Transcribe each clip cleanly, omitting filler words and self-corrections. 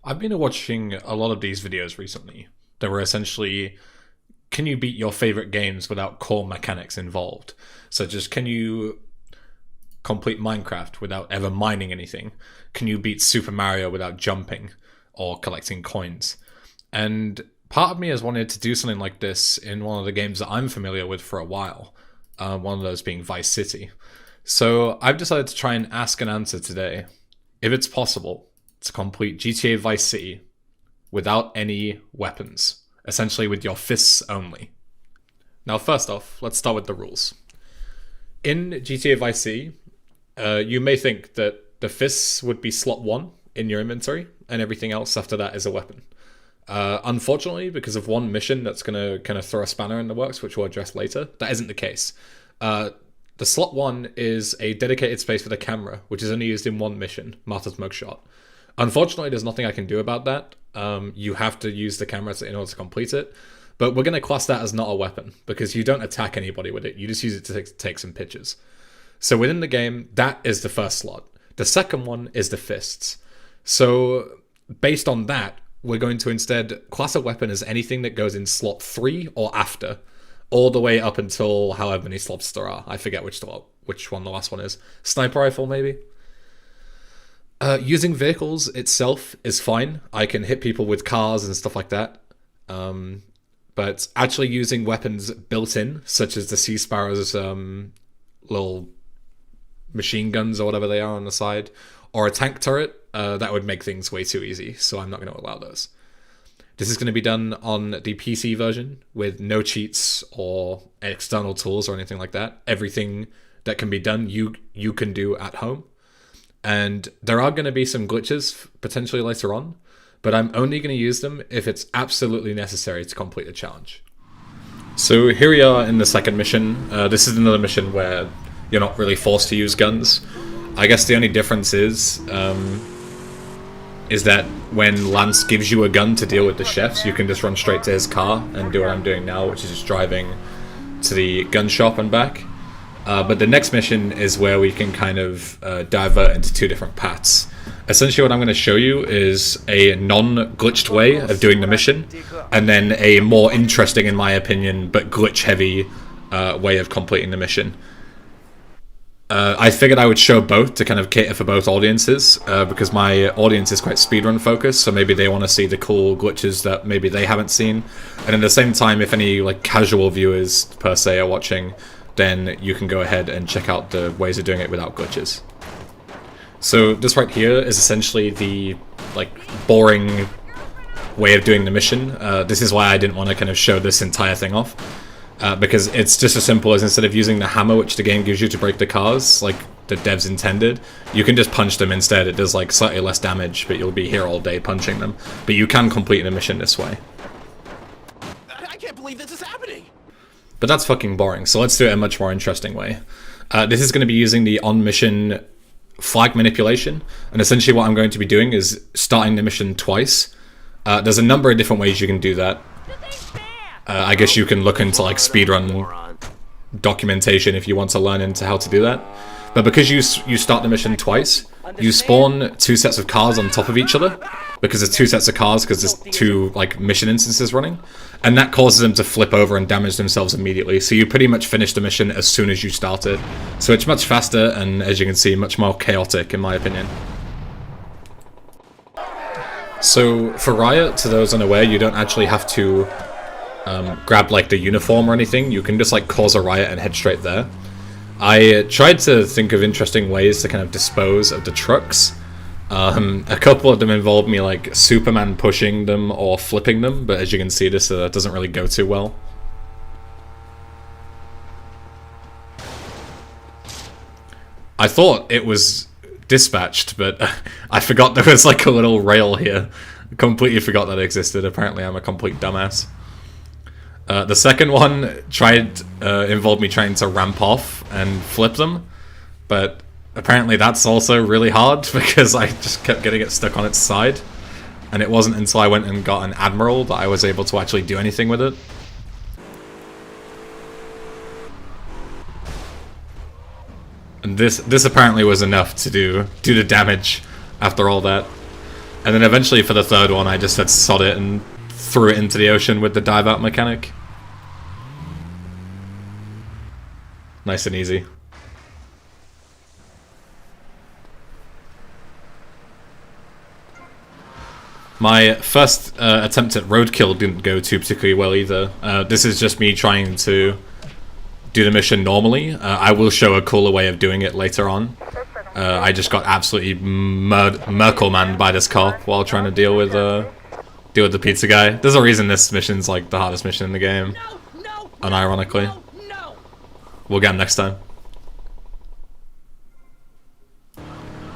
I've been watching a lot of these videos recently that were essentially, can you beat your favorite games without core mechanics involved? Such as, can you complete Minecraft without ever mining anything? Can you beat Super Mario without jumping or collecting coins? And part of me has wanted to do something like this in one of the games that I'm familiar with for a while, one of those being Vice City. So I've decided to try and ask and answer today if it's possible to complete GTA Vice City without any weapons, essentially with your fists only. Now, first off, let's start with the rules. In GTA Vice City, you may think that the fists would be slot 1 in your inventory, and everything else after that is a weapon. Unfortunately, because of one mission that's going to kind of throw a spanner in the works, which we'll address later, that isn't the case. The slot 1 is a dedicated space for the camera, which is only used in one mission, Martha's Mugshot. Unfortunately, there's nothing I can do about that. You have to use the camera in order to complete it. But we're going to class that as not a weapon, because you don't attack anybody with it. You just use it to take some pictures. So within the game, that is the first slot. The second one is the fists. So based on that, we're going to instead class a weapon as anything that goes in slot 3 or after, all the way up until however many slots there are. I forget which one the last one is. Sniper rifle, maybe? Using vehicles itself is fine. I can hit people with cars and stuff like that. But actually using weapons built in, such as the Sea Sparrow's little machine guns or whatever they are on the side, or a tank turret, that would make things way too easy, so I'm not going to allow those. This is going to be done on the PC version with no cheats or external tools or anything like that. Everything that can be done, you can do at home. And there are going to be some glitches potentially later on, but I'm only going to use them if it's absolutely necessary to complete the challenge. So here we are in the second mission. This is another mission where you're not really forced to use guns. I guess the only difference is that when Lance gives you a gun to deal with the chefs, you can just run straight to his car and do what I'm doing now, which is just driving to the gun shop and back. But the next mission is where we can kind of divert into two different paths. Essentially what I'm going to show you is a non-glitched way of doing the mission, and then a more interesting, in my opinion, but glitch-heavy way of completing the mission. I figured I would show both to kind of cater for both audiences, because my audience is quite speedrun focused, so maybe they want to see the cool glitches that maybe they haven't seen. And at the same time, if any like casual viewers per se are watching, then you can go ahead and check out the ways of doing it without glitches. So this right here is essentially the like boring way of doing the mission. This is why I didn't want to kind of show this entire thing off. Because it's just as simple as, instead of using the hammer which the game gives you to break the cars, like the devs intended, you can just punch them instead. It does like slightly less damage, but you'll be here all day punching them. But you can complete the mission this way. I can't believe this is happening! But that's fucking boring, so let's do it a much more interesting way. This is going to be using the on-mission flag manipulation, and essentially what I'm going to be doing is starting the mission twice. There's a number of different ways you can do that. I guess you can look into like speedrun documentation if you want to learn into how to do that. But because you start the mission twice, you spawn two sets of cars on top of each other, because there's two sets of cars because there's two like mission instances running, and that causes them to flip over and damage themselves immediately. So you pretty much finish the mission as soon as you start it. So it's much faster and, as you can see, much more chaotic in my opinion. So for Riot, to those unaware, you don't actually have to grab like the uniform or anything. You can just like cause a riot and head straight there. I tried to think of interesting ways to kind of dispose of the trucks. A couple of them involved me like Superman pushing them or flipping them, but as you can see, this doesn't really go too well. I thought it was dispatched, but I forgot there was like a little rail here. I completely forgot that existed. Apparently I'm a complete dumbass. The second one involved me trying to ramp off and flip them, but apparently that's also really hard because I just kept getting it stuck on its side, and it wasn't until I went and got an Admiral that I was able to actually do anything with it. And this apparently was enough to do the damage after all that. And then eventually for the third one, I just said sod it and threw it into the ocean with the dive out mechanic. Nice and easy. My first attempt at roadkill didn't go too particularly well either. This is just me trying to do the mission normally. I will show a cooler way of doing it later on. I just got absolutely Merkel-manned by this cop while trying to deal with the pizza guy. There's a reason this mission's like the hardest mission in the game. Unironically. We'll get him next time.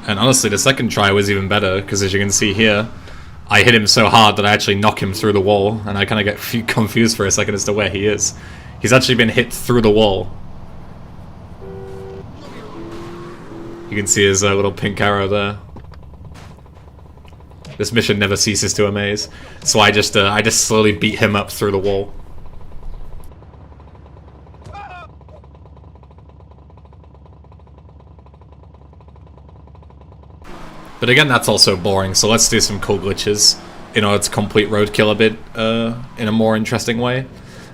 And honestly, the second try was even better, because as you can see here, I hit him so hard that I actually knock him through the wall, and I kind of get confused for a second as to where he is. He's actually been hit through the wall. You can see his little pink arrow there. This mission never ceases to amaze. So I just slowly beat him up through the wall. But again, that's also boring, so let's do some cool glitches in order to complete roadkill a bit in a more interesting way.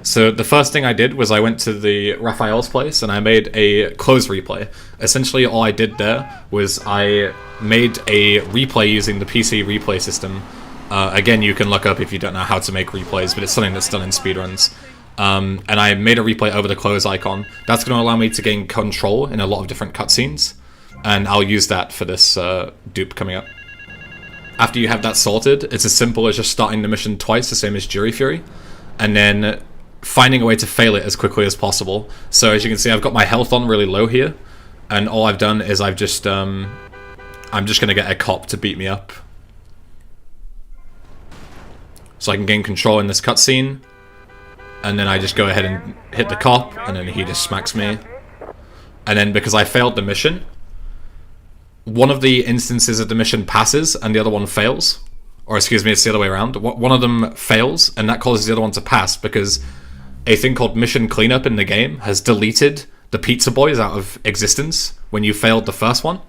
So the first thing I did was I went to the Raphael's place and I made a close replay. Essentially all I did there was I made a replay using the PC replay system. Again, you can look up if you don't know how to make replays, but it's something that's done in speedruns. And I made a replay over the close icon. That's going to allow me to gain control in a lot of different cutscenes. And I'll use that for this dupe coming up. After you have that sorted, it's as simple as just starting the mission twice, the same as Jury Fury, and then finding a way to fail it as quickly as possible. So as you can see, I've got my health on really low here, and all I've done is I'm just going to get a cop to beat me up. So I can gain control in this cutscene, and then I just go ahead and hit the cop, and then he just smacks me. And then because I failed the mission, one of the instances of the mission passes and the other one fails. Or excuse me, it's the other way around. One of them fails and that causes the other one to pass because a thing called mission cleanup in the game has deleted the pizza boys out of existence when you failed the first one.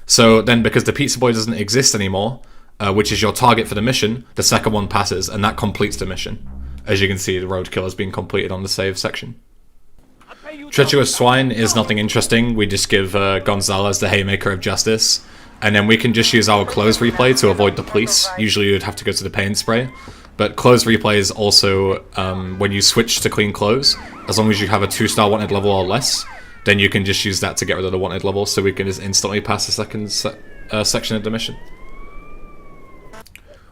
So then because the pizza boy doesn't exist anymore, which is your target for the mission, the second one passes and that completes the mission. As you can see, the roadkill has been completed on the save section. Treacherous Swine is nothing interesting. We just give Gonzalez the Haymaker of Justice, and then we can just use our close replay to avoid the police. Usually you would have to go to the paint spray, but close replay is also when you switch to clean clothes, as long as you have a 2-star wanted level or less, then you can just use that to get rid of the wanted level, so we can just instantly pass the second section of the mission.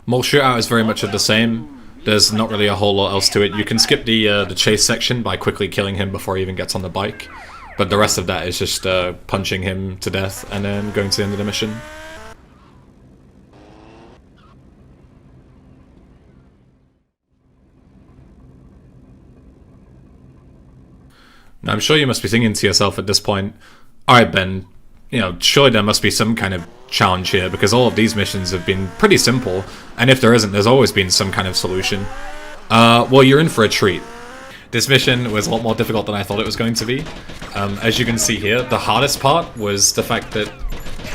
Mall Shootout is very much of the same. There's not really a whole lot else to it. You can skip the chase section by quickly killing him before he even gets on the bike. But the rest of that is just punching him to death and then going to the end of the mission. Now I'm sure you must be thinking to yourself at this point, alright Ben, you know, surely there must be some kind of challenge here because all of these missions have been pretty simple, and if there isn't, there's always been some kind of solution. Well, you're in for a treat. This mission was a lot more difficult than I thought it was going to be. As you can see here, the hardest part was the fact that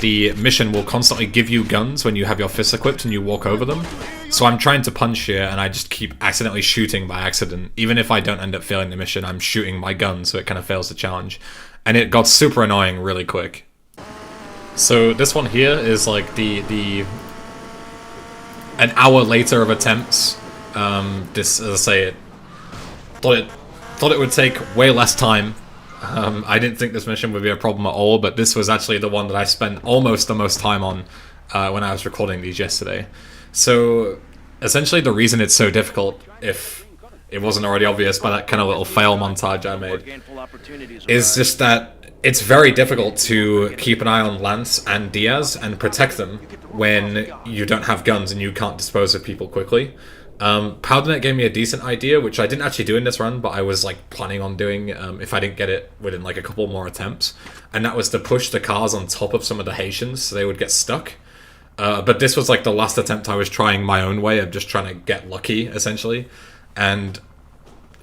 the mission will constantly give you guns when you have your fists equipped and you walk over them. So I'm trying to punch here and I just keep accidentally shooting by accident. Even if I don't end up failing the mission, I'm shooting my gun so it kind of fails the challenge. And it got super annoying really quick. So this one here is like an hour later of attempts. This, as I say, thought it would take way less time. I didn't think this mission would be a problem at all, but this was actually the one that I spent almost the most time on when I was recording these yesterday. So essentially the reason it's so difficult, if it wasn't already obvious by that kind of little fail montage I made, is just that it's very difficult to keep an eye on Lance and Diaz and protect them when you don't have guns and you can't dispose of people quickly. Powdernet gave me a decent idea, which I didn't actually do in this run, but I was like planning on doing if I didn't get it within like a couple more attempts, and that was to push the cars on top of some of the Haitians so they would get stuck. But this was like the last attempt I was trying my own way of just trying to get lucky, essentially, and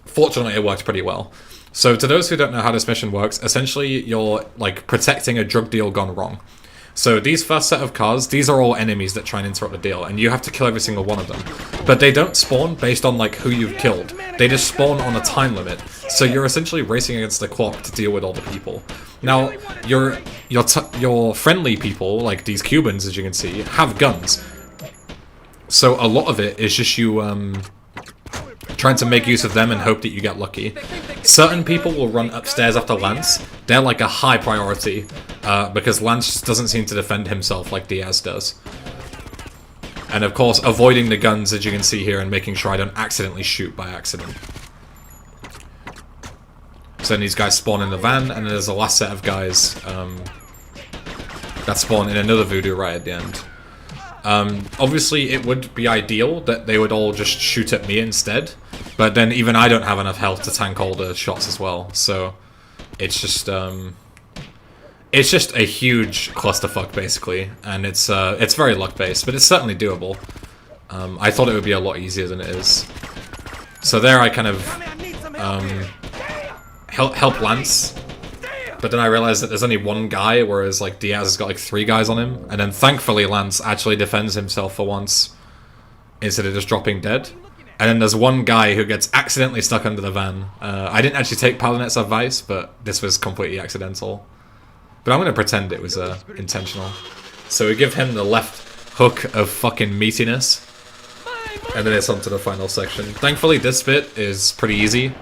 fortunately it worked pretty well. So to those who don't know how this mission works, essentially you're like protecting a drug deal gone wrong. So these first set of cars, these are all enemies that try and interrupt the deal, and you have to kill every single one of them. But they don't spawn based on like who you've killed. They just spawn on a time limit. So you're essentially racing against the clock to deal with all the people. Now, your friendly people, like these Cubans, as you can see, have guns. So a lot of it is just you trying to make use of them and hope that you get lucky. Certain people will run upstairs after Lance. They're like a high priority, because Lance doesn't seem to defend himself like Diaz does. And of course, avoiding the guns, as you can see here, and making sure I don't accidentally shoot by accident. So then these guys spawn in the van, and then there's the last set of guys that spawn in another voodoo right at the end. Obviously, it would be ideal that they would all just shoot at me instead, but then even I don't have enough health to tank all the shots as well, so it's just a huge clusterfuck, basically, and it's very luck-based, but it's certainly doable. I thought it would be a lot easier than it is. So there I kind of help Lance, but then I realized that there's only one guy, whereas like Diaz has got like 3 guys on him, and then thankfully Lance actually defends himself for once, instead of just dropping dead. And then there's one guy who gets accidentally stuck under the van. I didn't actually take Paladinet's advice, but this was completely accidental. But I'm going to pretend it was intentional. So we give him the left hook of fucking meatiness, and then it's on to the final section. Thankfully this bit is pretty easy.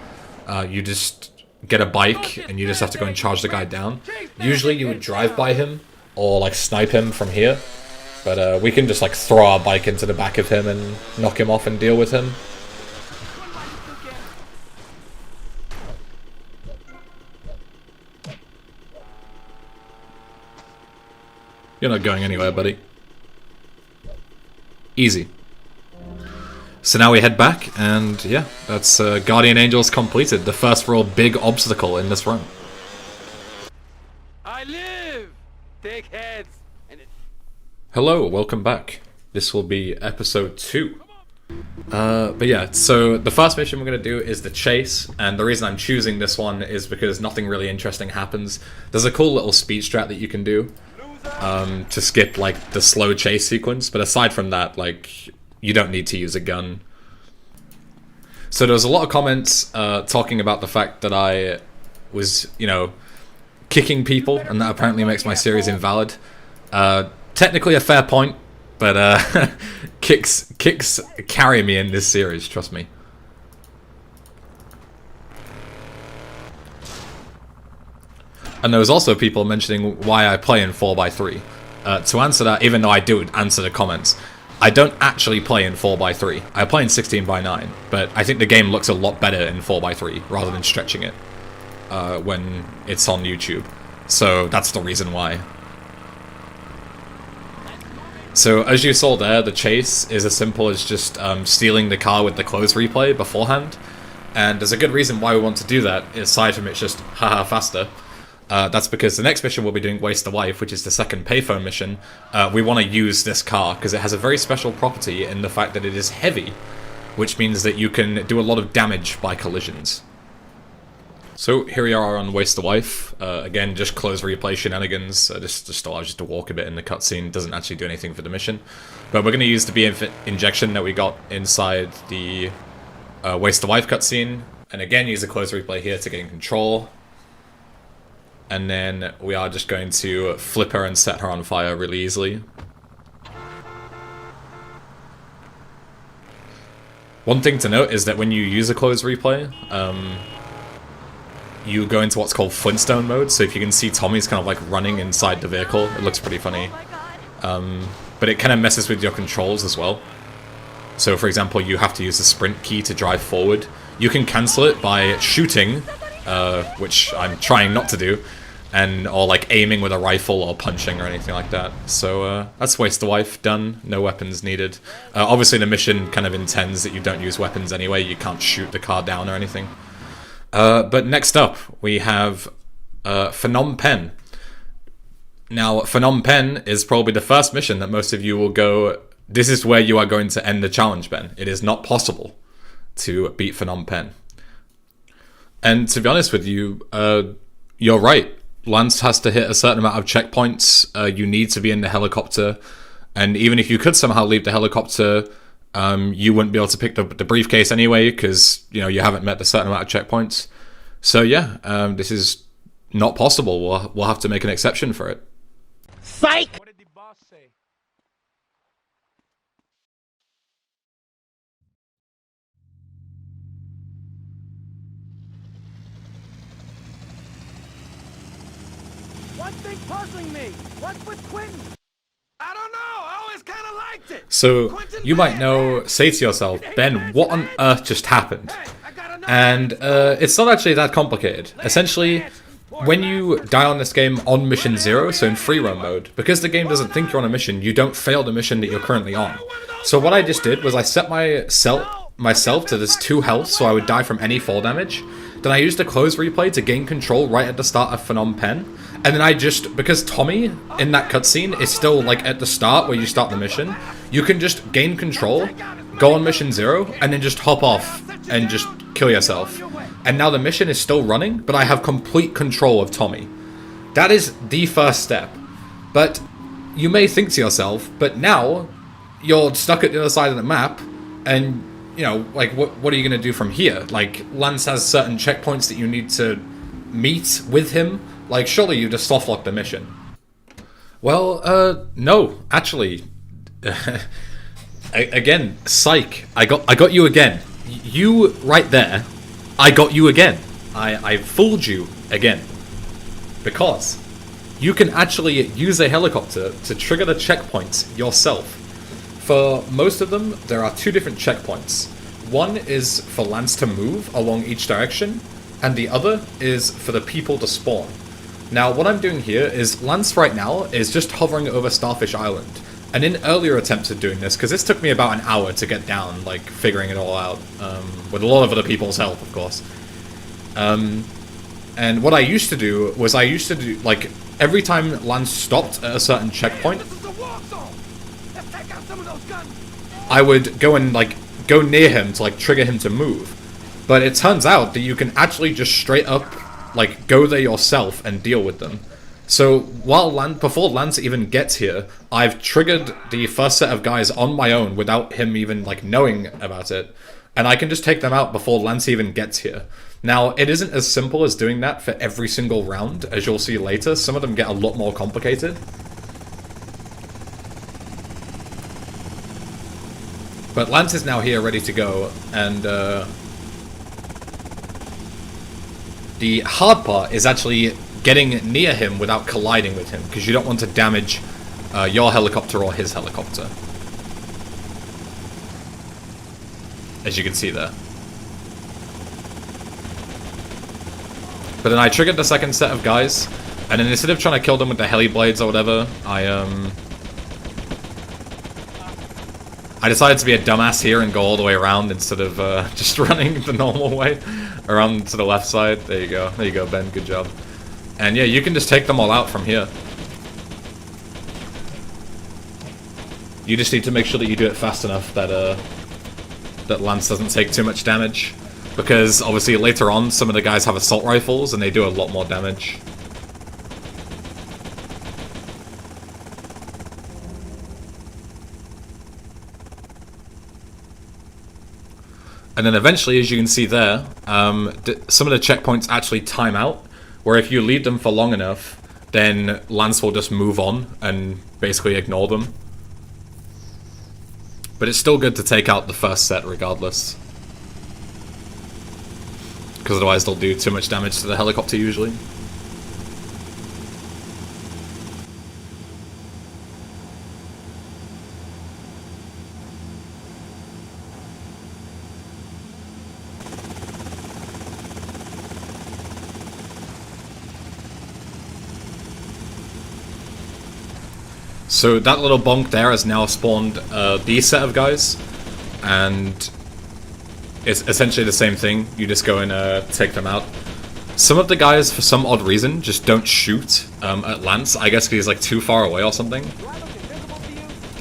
You just get a bike, and you just have to go and charge the guy down. Usually you would drive by him, or like snipe him from here. But we can just like throw our bike into the back of him and knock him off and deal with him. You're not going anywhere, buddy. Easy. So now we head back, and yeah, that's Guardian Angels completed. The first real big obstacle in this run. I live! Take heads! Hello, welcome back. This will be episode 2. But yeah, so the first mission we're going to do is the chase, and the reason I'm choosing this one is because nothing really interesting happens. There's a cool little speed strat that you can do to skip like the slow chase sequence, but aside from that, like, you don't need to use a gun. So there was a lot of comments talking about the fact that I was, you know, kicking people, and that apparently makes my series invalid. Technically a fair point, but kicks carry me in this series, trust me. And there was also people mentioning why I play in 4x3. To answer that, even though I do answer the comments, I don't actually play in 4x3. I play in 16:9, but I think the game looks a lot better in 4x3 rather than stretching it when it's on YouTube. So that's the reason why. So as you saw there, the chase is as simple as just stealing the car with the close replay beforehand. And there's a good reason why we want to do that, aside from it's just haha faster. That's because the next mission we'll be doing, Waste the Wife, which is the second payphone mission. We want to use this car because it has a very special property in the fact that it is heavy, which means that you can do a lot of damage by collisions. So here we are on Waste the Wife. Again, just close replay shenanigans. Just allows you to walk a bit in the cutscene. Doesn't actually do anything for the mission. But we're going to use the BM injection that we got inside the Waste the Wife cutscene. And again, use a close replay here to gain control. And then we are just going to flip her and set her on fire really easily. One thing to note is that when you use a close replay, you go into what's called Flintstone mode, so if you can see Tommy's kind of like running inside the vehicle, it looks pretty funny. But it kind of messes with your controls as well. So for example, you have to use the sprint key to drive forward. You can cancel it by shooting, which I'm trying not to do, or like aiming with a rifle or punching or anything like that. So that's Waste the Wife, done, no weapons needed. Obviously the mission kind of intends that you don't use weapons anyway, you can't shoot the car down or anything. But next up, we have Phnom Penh. Now, Phnom Penh is probably the first mission that most of you will go, this is where you are going to end the challenge, Ben. It is not possible to beat Phnom Penh. And to be honest with you, you're right. Lance has to hit a certain amount of checkpoints. You need to be in the helicopter. And even if you could somehow leave the helicopter, you wouldn't be able to pick the briefcase anyway, because, you know, you haven't met the certain amount of checkpoints. So yeah, this is not possible. We'll have to make an exception for it. Psych! What did the boss say? One thing puzzling me. What's with Quentin? I don't know. I always kind of liked it. So you might say to yourself, Ben, what on earth just happened? And it's not actually that complicated. Essentially, when you die on this game on mission 0, so in free run mode, because the game doesn't think you're on a mission, you don't fail the mission that you're currently on. So what I just did was I set myself to this 2 health, so I would die from any fall damage. Then I used a close replay to gain control right at the start of Phnom Penh. And then I just, because Tommy in that cutscene is still like at the start where you start the mission, you can just gain control, go on mission 0, and then just hop off and just kill yourself. And now the mission is still running, but I have complete control of Tommy. That is the first step. But you may think to yourself, but now you're stuck at the other side of the map, and, you know, like, what are you going to do from here? Like, Lance has certain checkpoints that you need to meet with him. Like, surely you just softlock the mission. Well, no, actually. Again, psych. I got you again. You right there. I got you again. I fooled you again. Because you can actually use a helicopter to trigger the checkpoints yourself. For most of them, there are 2 different checkpoints. One is for Lance to move along each direction, and the other is for the people to spawn. Now, what I'm doing here is Lance right now is just hovering over Starfish Island. And in earlier attempts at doing this, because this took me about an hour to get down, like, figuring it all out, with a lot of other people's help, of course. And what I used to do was like, every time Lance stopped at a certain checkpoint, I would go and, like, go near him to, like, trigger him to move. But it turns out that you can actually just straight up, like, go there yourself and deal with them. So before Lance even gets here, I've triggered the first set of guys on my own without him even, like, knowing about it. And I can just take them out before Lance even gets here. Now, it isn't as simple as doing that for every single round, as you'll see later. Some of them get a lot more complicated. But Lance is now here, ready to go, and the hard part is actually getting near him without colliding with him, because you don't want to damage your helicopter or his helicopter. As you can see there. But then I triggered the second set of guys, and then instead of trying to kill them with the heli blades or whatever, I decided to be a dumbass here and go all the way around instead of just running the normal way around to the left side. There you go. There you go, Ben. Good job. And yeah, you can just take them all out from here. You just need to make sure that you do it fast enough that that Lance doesn't take too much damage. Because obviously later on, some of the guys have assault rifles and they do a lot more damage. And then eventually, as you can see there, some of the checkpoints actually time out, where if you leave them for long enough, then Lance will just move on and basically ignore them. But it's still good to take out the first set regardless. Because otherwise they'll do too much damage to the helicopter usually. So that little bonk there has now spawned these set of guys, and it's essentially the same thing. You just go and take them out. Some of the guys, for some odd reason, just don't shoot at Lance. I guess because he's like too far away or something.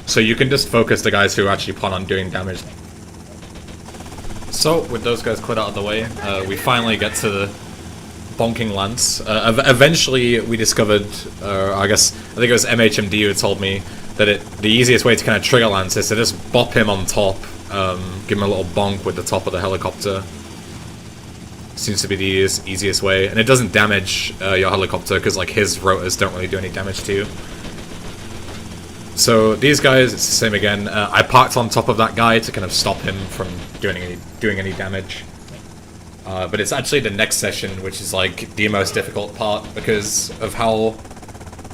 So you can just focus the guys who actually plan on doing damage. So with those guys cleared out of the way, we finally get to bonking Lance. Eventually, we discovered, I think it was MHMD who told me that the easiest way to kind of trigger Lance is to just bop him on top, give him a little bonk with the top of the helicopter. Seems to be the easiest way, and it doesn't damage your helicopter because like his rotors don't really do any damage to you. So these guys, it's the same again. I parked on top of that guy to kind of stop him from doing any damage. But it's actually the next session which is like the most difficult part because of how,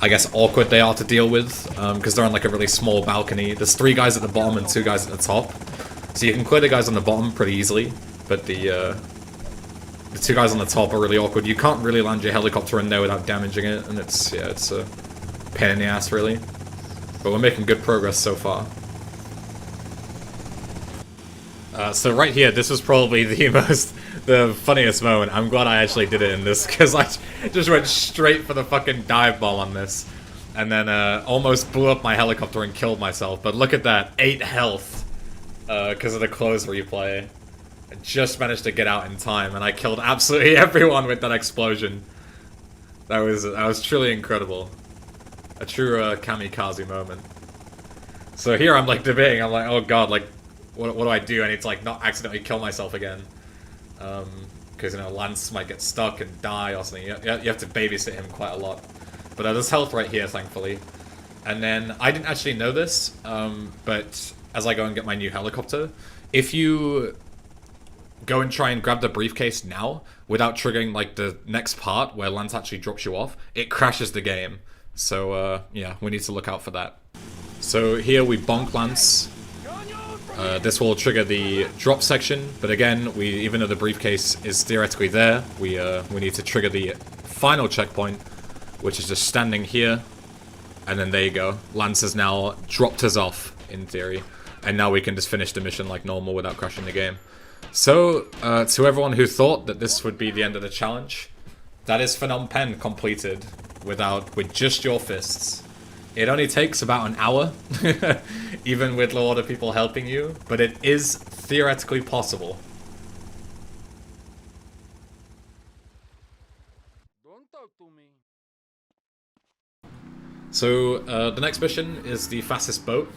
I guess, awkward they are to deal with. Because they're on like a really small balcony. There's 3 guys at the bottom and 2 guys at the top. So you can clear the guys on the bottom pretty easily, but the 2 guys on the top are really awkward. You can't really land your helicopter in there without damaging it, and it's a pain in the ass really. But we're making good progress so far. So right here, this was probably the funniest moment. I'm glad I actually did it in this, because I just went straight for the fucking dive bomb on this. And then almost blew up my helicopter and killed myself. But look at that, 8 health, because of the close replay. I just managed to get out in time, and I killed absolutely everyone with that explosion. That was truly incredible. A true kamikaze moment. So here I'm like debating, I'm like, oh god, like, what do I do? I need to like not accidentally kill myself again. Because, you know, Lance might get stuck and die or something. You have to babysit him quite a lot. But there's health right here, thankfully. And then, I didn't actually know this, but as I go and get my new helicopter, if you go and try and grab the briefcase now, without triggering, like, the next part where Lance actually drops you off, it crashes the game. So, yeah, we need to look out for that. So here we bonk Lance. This will trigger the drop section, but again, even though the briefcase is theoretically there, we need to trigger the final checkpoint, which is just standing here, and then there you go. Lance has now dropped us off, in theory, and now we can just finish the mission like normal without crashing the game. So, to everyone who thought that this would be the end of the challenge, that is Phnom Penh completed with just your fists. It only takes about an hour, even with a lot of people helping you, but it is theoretically possible. Don't talk to me. So, the next mission is the fastest boat.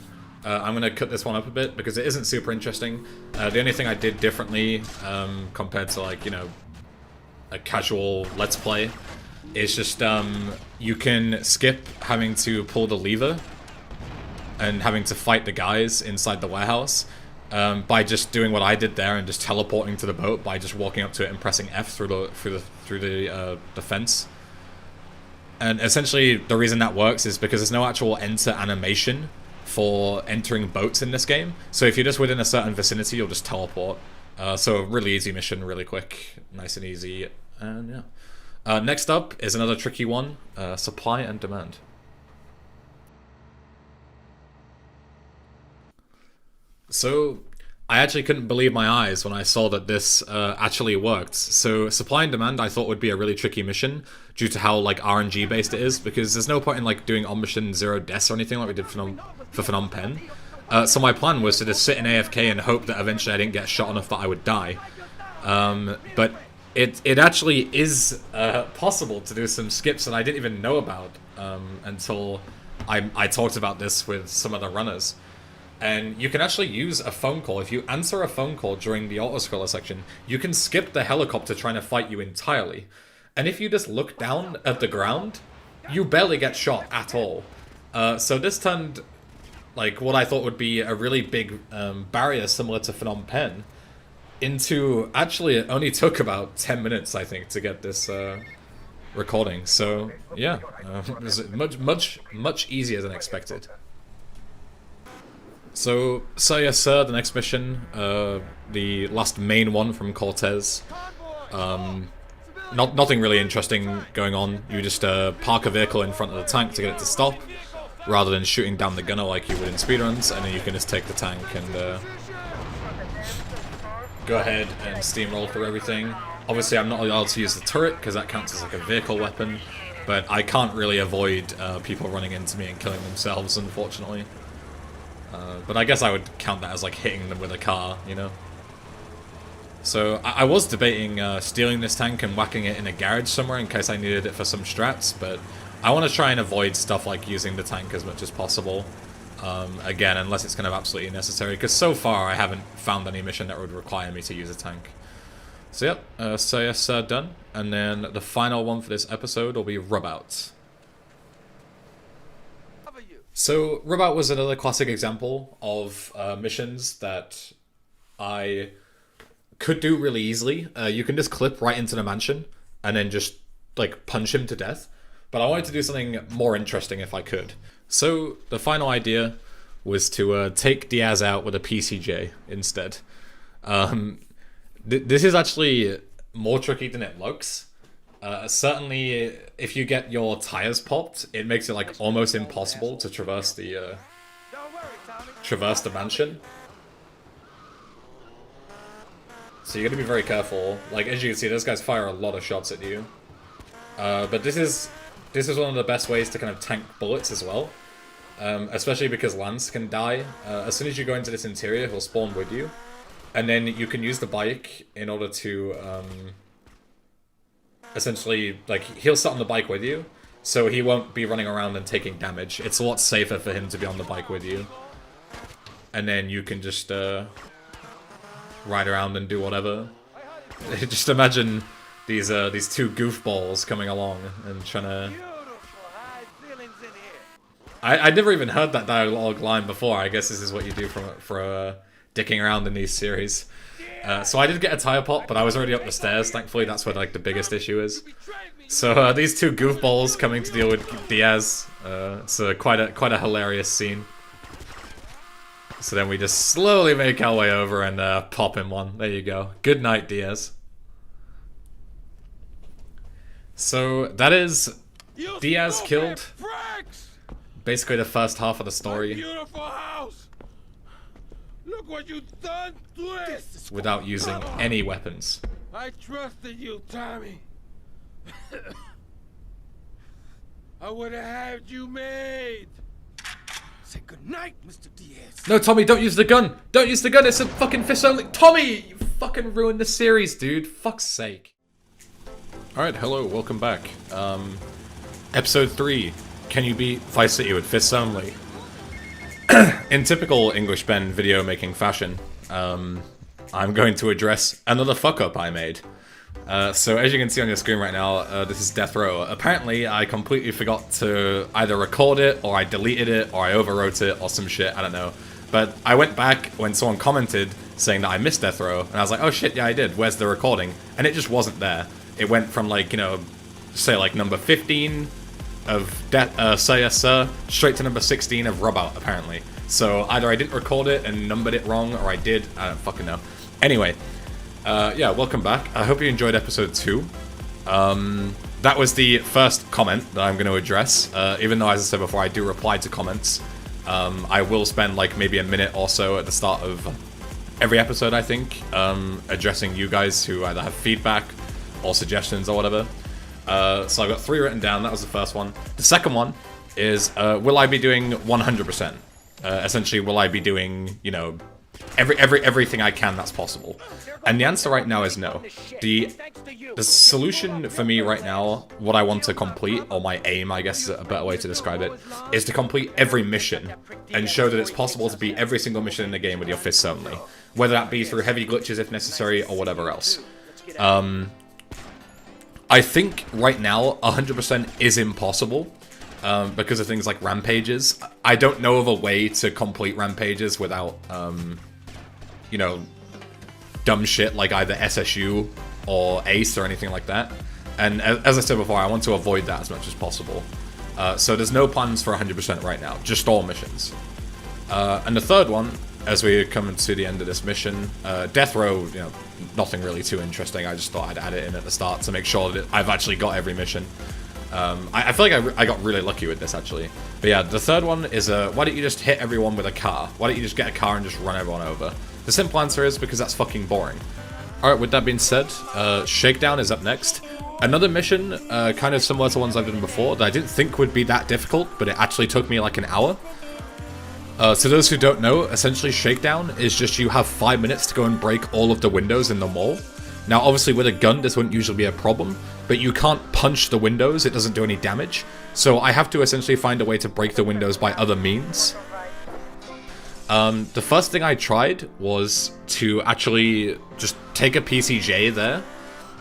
I'm going to cut this one up a bit because it isn't super interesting. The only thing I did differently compared to, like, you know, a casual Let's Play is just, you can skip having to pull the lever and having to fight the guys inside the warehouse by just doing what I did there and just teleporting to the boat by just walking up to it and pressing F through the fence. And essentially, the reason that works is because there's no actual enter animation for entering boats in this game. So if you're just within a certain vicinity, you'll just teleport. So a really easy mission, really quick, nice and easy, and yeah. Next up is another tricky one, supply and demand. So, I actually couldn't believe my eyes when I saw that this actually worked. So, supply and demand I thought would be a really tricky mission, due to how, like, RNG based it is, because there's no point in, like, doing on mission 0 deaths or anything like we did for Phnom Penh. So my plan was to just sit in AFK and hope that eventually I didn't get shot enough that I would die. But it actually is possible to do some skips that I didn't even know about until I talked about this with some of the runners. And you can actually use a phone call. If you answer a phone call during the autoscroller section, you can skip the helicopter trying to fight you entirely. And if you just look down at the ground, you barely get shot at all. So this turned, like, what I thought would be a really big barrier similar to Phnom Penh into, actually, it only took about 10 minutes, I think, to get this recording. So, yeah, it was much easier than expected. So yes sir, the next mission, the last main one from Cortez. Nothing really interesting going on. You just park a vehicle in front of the tank to get it to stop, rather than shooting down the gunner like you would in speedruns, and then you can just take the tank and go ahead and steamroll through everything. Obviously I'm not allowed to use the turret, because that counts as like a vehicle weapon, but I can't really avoid people running into me and killing themselves, unfortunately. But I guess I would count that as like hitting them with a car, you know? So I was debating stealing this tank and whacking it in a garage somewhere in case I needed it for some strats, but I want to try and avoid stuff like using the tank as much as possible. Again, unless it's kind of absolutely necessary, because so far I haven't found any mission that would require me to use a tank. So yep, so yes, done. And then the final one for this episode will be rub-outs. So rub-out was another classic example of missions that I could do really easily. You can just clip right into the mansion and then just like punch him to death. But I wanted to do something more interesting if I could. So the final idea was to take Diaz out with a PCJ instead. This is actually more tricky than it looks. Certainly, if you get your tires popped, it makes it like almost impossible to traverse the mansion. So you got to be very careful. Like as you can see, those guys fire a lot of shots at you. But this is one of the best ways to kind of tank bullets as well. Especially because Lance can die. As soon as you go into this interior, he'll spawn with you. And then you can use the bike in order to, essentially, like, he'll sit on the bike with you, so he won't be running around and taking damage. It's a lot safer for him to be on the bike with you. And then you can just, ride around and do whatever. Just imagine these two goofballs coming along and trying to... I never even heard that dialogue line before. I guess this is what you do for dicking around in these series. So I did get a tire pop, but I was already up the stairs. Thankfully, that's where like the biggest issue is. So these two goofballs coming to deal with Diaz. It's quite a hilarious scene. So then we just slowly make our way over and pop him one. There you go. Good night, Diaz. So that is Diaz killed. Basically the first half of the story. Beautiful house. Look what you've done to it. Without using any weapons. I trusted you, Tommy. I would have had you made. Say goodnight, Mr. Diaz. No, Tommy, don't use the gun. Don't use the gun. It's a fucking fist only. Tommy, you fucking ruined the series, dude. Fuck's sake. Alright, hello, welcome back. Episode 3. Can you beat Vice City with fists only? In typical English Ben video making fashion, I'm going to address another fuck up I made. So as you can see on your screen right now, this is Death Row. Apparently I completely forgot to either record it, or I deleted it, or I overwrote it, or some shit, I don't know. But I went back when someone commented saying that I missed Death Row, and I was like, oh shit, yeah I did, where's the recording? And it just wasn't there. It went from like, you know, say like number 15 of Say Yes Sir, straight to number 16 of Rub Out, apparently. So either I didn't record it and numbered it wrong, or I did, I don't fucking know. Anyway, yeah, welcome back. I hope you enjoyed episode 2. That was the first comment that I'm going to address, even though, as I said before, I do reply to comments. I will spend like maybe a minute or so at the start of every episode, I think, addressing you guys who either have feedback or suggestions or whatever. So I've got 3 written down. That was the first one. The second one is, will I be doing 100%? Essentially, will I be doing, you know, everything I can that's possible? And the answer right now is no. The solution for me right now, what I want to complete, or my aim, I guess is a better way to describe it, is to complete every mission and show that it's possible to beat every single mission in the game with your fists only. Whether that be through heavy glitches if necessary, or whatever else. I think right now 100% is impossible because of things like rampages. I don't know of a way to complete rampages without, you know, dumb shit like either SSU or Ace or anything like that. And as I said before, I want to avoid that as much as possible. So there's no plans for 100% right now, just all missions. And the third one, as we come to the end of this mission, Death Row, you know, nothing really too interesting. I just thought I'd add it in at the start to make sure that I've actually got every mission. I feel like I got really lucky with this, actually. But yeah, the third one is, why don't you just hit everyone with a car? Why don't you just get a car and just run everyone over? The simple answer is because that's fucking boring. Alright, with that being said, Shakedown is up next. Another mission, kind of similar to ones I've done before, that I didn't think would be that difficult, but it actually took me like an hour. So those who don't know, essentially Shakedown is just you have 5 minutes to go and break all of the windows in the mall. Now obviously with a gun this wouldn't usually be a problem, but you can't punch the windows, it doesn't do any damage. So I have to essentially find a way to break the windows by other means. The first thing I tried was to actually just take a PCJ there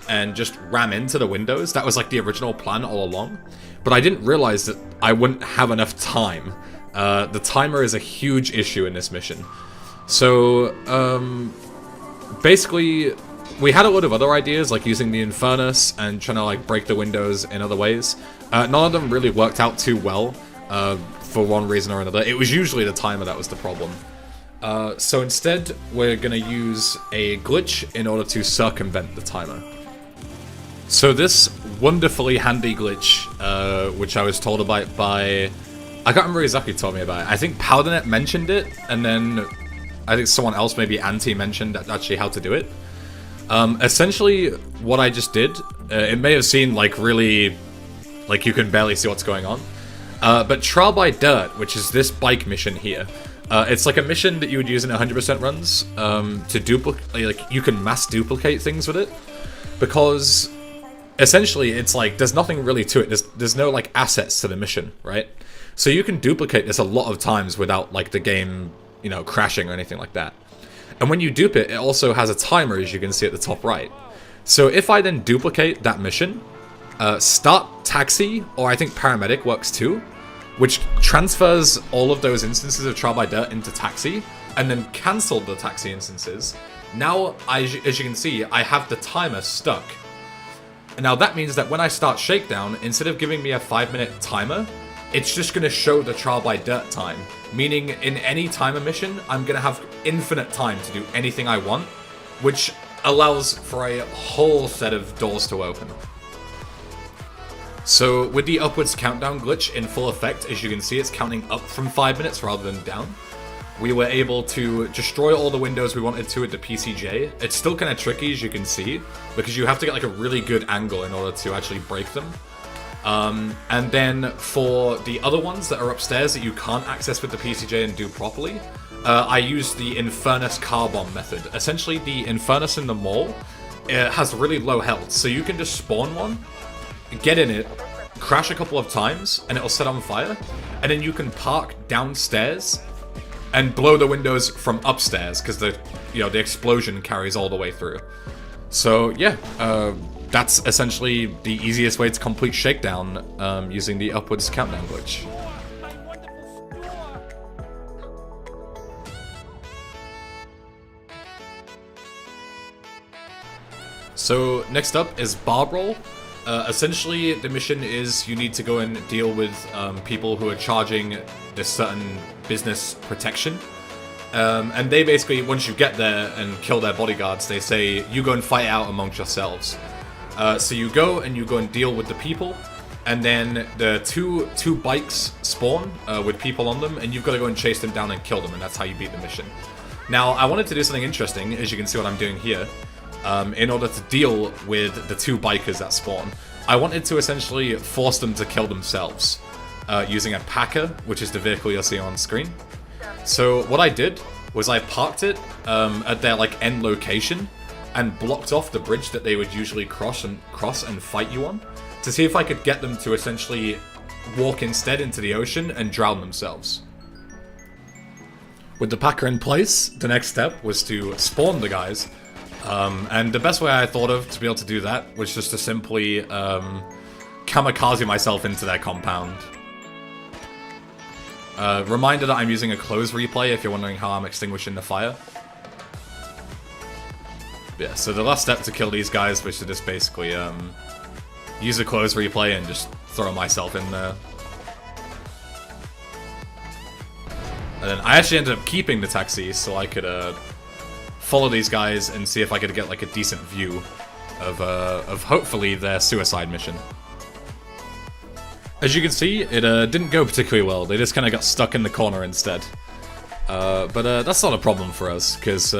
and just ram into the windows. That was like the original plan all along. But I didn't realize that I wouldn't have enough time. The timer is a huge issue in this mission. So, basically, we had a lot of other ideas, like using the Infernus and trying to like break the windows in other ways. None of them really worked out too well, for one reason or another. It was usually the timer that was the problem. So instead, we're gonna use a glitch in order to circumvent the timer. So this wonderfully handy glitch, which I was told about by... I can't remember exactly who told me about it. I think Powdernet mentioned it, and then I think someone else, maybe Anti, mentioned actually how to do it. Essentially, what I just did, it may have seemed like really... like you can barely see what's going on. But Trial by Dirt, which is this bike mission here, it's like a mission that you would use in 100% runs to duplicate, like you can mass duplicate things with it, because essentially it's like there's nothing really to it. There's no like assets to the mission, right? So you can duplicate this a lot of times without like the game, you know, crashing or anything like that. And when you dupe it, it also has a timer, as you can see at the top right. So if I then duplicate that mission, start Taxi, or I think Paramedic works too, which transfers all of those instances of Trial by Dirt into Taxi, and then cancel the Taxi instances. Now, as you can see, I have the timer stuck. And now that means that when I start Shakedown, instead of giving me a 5-minute timer, it's just going to show the Trial by Dirt time. Meaning, in any timer mission, I'm going to have infinite time to do anything I want, which allows for a whole set of doors to open. So, with the upwards countdown glitch in full effect, as you can see, it's counting up from 5 minutes rather than down. We were able to destroy all the windows we wanted to with the PCJ. It's still kind of tricky, as you can see, because you have to get like a really good angle in order to actually break them. And then for the other ones that are upstairs that you can't access with the PCJ and do properly, I used the Infernus car bomb method. Essentially, the Infernus in the mall, it has really low health, so you can just spawn one, get in it, crash a couple of times, and it'll set on fire, and then you can park downstairs and blow the windows from upstairs, because the explosion carries all the way through. So yeah, that's essentially the easiest way to complete Shakedown using the upwards countdown glitch. So next up is Barb Roll. Essentially, the mission is you need to go and deal with people who are charging this certain business protection. And they basically, once you get there and kill their bodyguards, they say, you go and fight out amongst yourselves. So you go and deal with the people, and then the two bikes spawn with people on them, and you've got to go and chase them down and kill them, and that's how you beat the mission. Now, I wanted to do something interesting, as you can see what I'm doing here. In order to deal with the two bikers that spawn, I wanted to essentially force them to kill themselves using a Packer, which is the vehicle you're seeing on screen. So what I did was I parked it at their like end location and blocked off the bridge that they would usually cross and fight you on, to see if I could get them to essentially walk instead into the ocean and drown themselves. With the Packer in place, the next step was to spawn the guys. And the best way I thought of to be able to do that was just to simply kamikaze myself into their compound. Reminder that I'm using a close replay if you're wondering how I'm extinguishing the fire. Yeah, so the last step to kill these guys was to just basically use a close replay and just throw myself in there. And then I actually ended up keeping the taxi so I could follow these guys and see if I could get like a decent view of hopefully their suicide mission. As you can see, it didn't go particularly well. They just kind of got stuck in the corner instead. But that's not a problem for us, because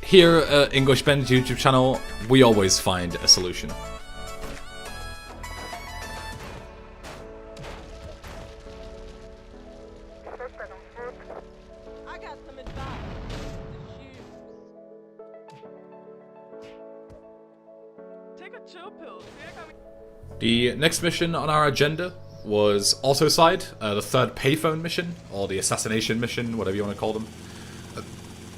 here at EnglishBen's YouTube channel, we always find a solution. chill pills. The next mission on our agenda was Autoside, the third payphone mission, or the assassination mission, whatever you want to call them.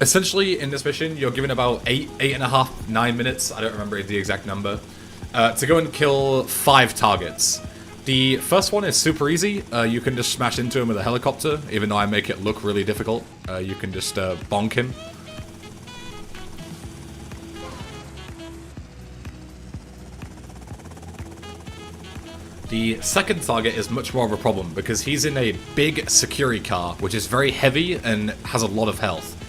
Essentially, in this mission, you're given about 8.5, 9 minutes, I don't remember the exact number, to go and kill 5 targets. The first one is super easy. You can just smash into him with a helicopter, even though I make it look really difficult. You can just bonk him. The second target is much more of a problem because he's in a big security car, which is very heavy and has a lot of health.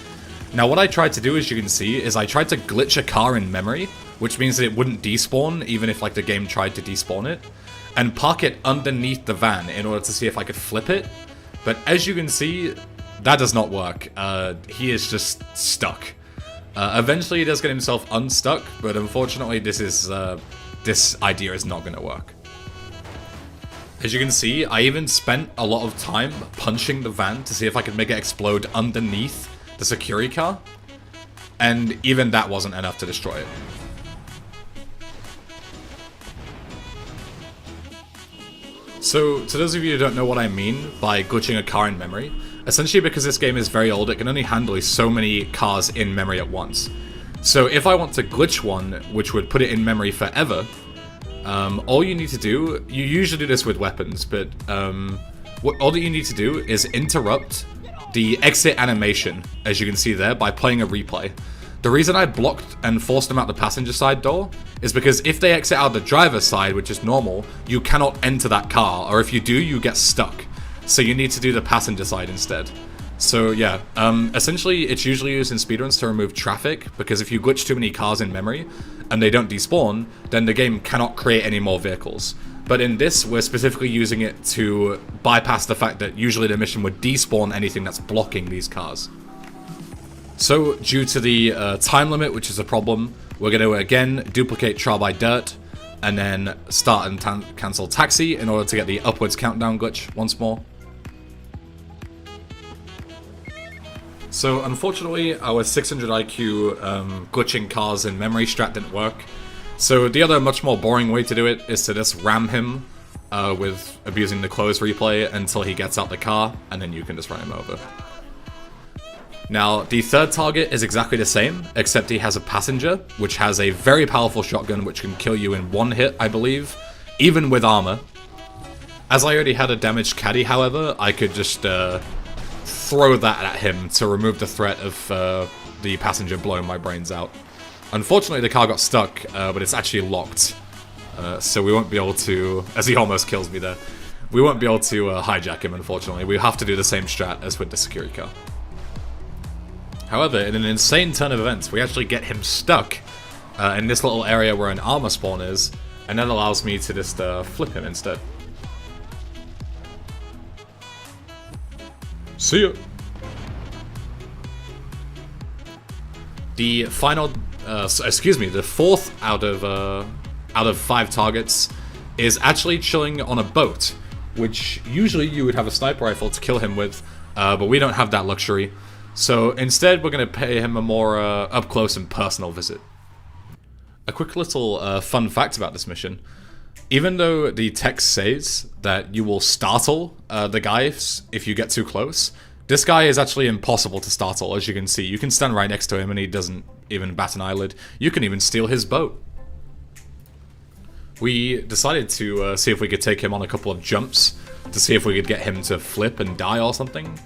Now what I tried to do, as you can see, is I tried to glitch a car in memory, which means that it wouldn't despawn, even if like the game tried to despawn it, and park it underneath the van in order to see if I could flip it. But as you can see, that does not work. He is just stuck. Eventually he does get himself unstuck, but unfortunately this idea is not going to work. As you can see, I even spent a lot of time punching the van to see if I could make it explode underneath the security car, and even that wasn't enough to destroy it. So, to those of you who don't know what I mean by glitching a car in memory, essentially because this game is very old, it can only handle so many cars in memory at once. So if I want to glitch one, which would put it in memory forever, all you need to do, you usually do this with weapons, but all that you need to do is interrupt the exit animation, as you can see there, by playing a replay. The reason I blocked and forced them out the passenger side door is because if they exit out the driver's side, which is normal, you cannot enter that car, or if you do, you get stuck. So you need to do the passenger side instead. So yeah, essentially it's usually used in speedruns to remove traffic, because if you glitch too many cars in memory and they don't despawn, then the game cannot create any more vehicles. But in this, we're specifically using it to bypass the fact that usually the mission would despawn anything that's blocking these cars. So due to the time limit, which is a problem, we're going to again duplicate trial by dirt, and then start and cancel taxi in order to get the upwards countdown glitch once more. So unfortunately, our 600 IQ glitching cars in memory strat didn't work. So the other much more boring way to do it is to just ram him with abusing the close replay until he gets out the car, and then you can just run him over. Now, the third target is exactly the same, except he has a passenger, which has a very powerful shotgun which can kill you in one hit, I believe, even with armor. As I already had a damaged caddy, however, I could just throw that at him to remove the threat of the passenger blowing my brains out. Unfortunately, the car got stuck, but it's actually locked, so we won't be able to, as he almost kills me there, we won't be able to hijack him, unfortunately. We have to do the same strat as with the security car. However, in an insane turn of events, we actually get him stuck in this little area where an armor spawn is, and that allows me to just flip him instead. See ya! The final, the fourth out of 5 targets is actually chilling on a boat, which usually you would have a sniper rifle to kill him with, but we don't have that luxury. So instead, we're going to pay him a more up-close and personal visit. A quick little fun fact about this mission. Even though the text says that you will startle the guy if you get too close, this guy is actually impossible to startle, as you can see. You can stand right next to him and he doesn't even bat an eyelid. You can even steal his boat. We decided to see if we could take him on a couple of jumps to see if we could get him to flip and die or something.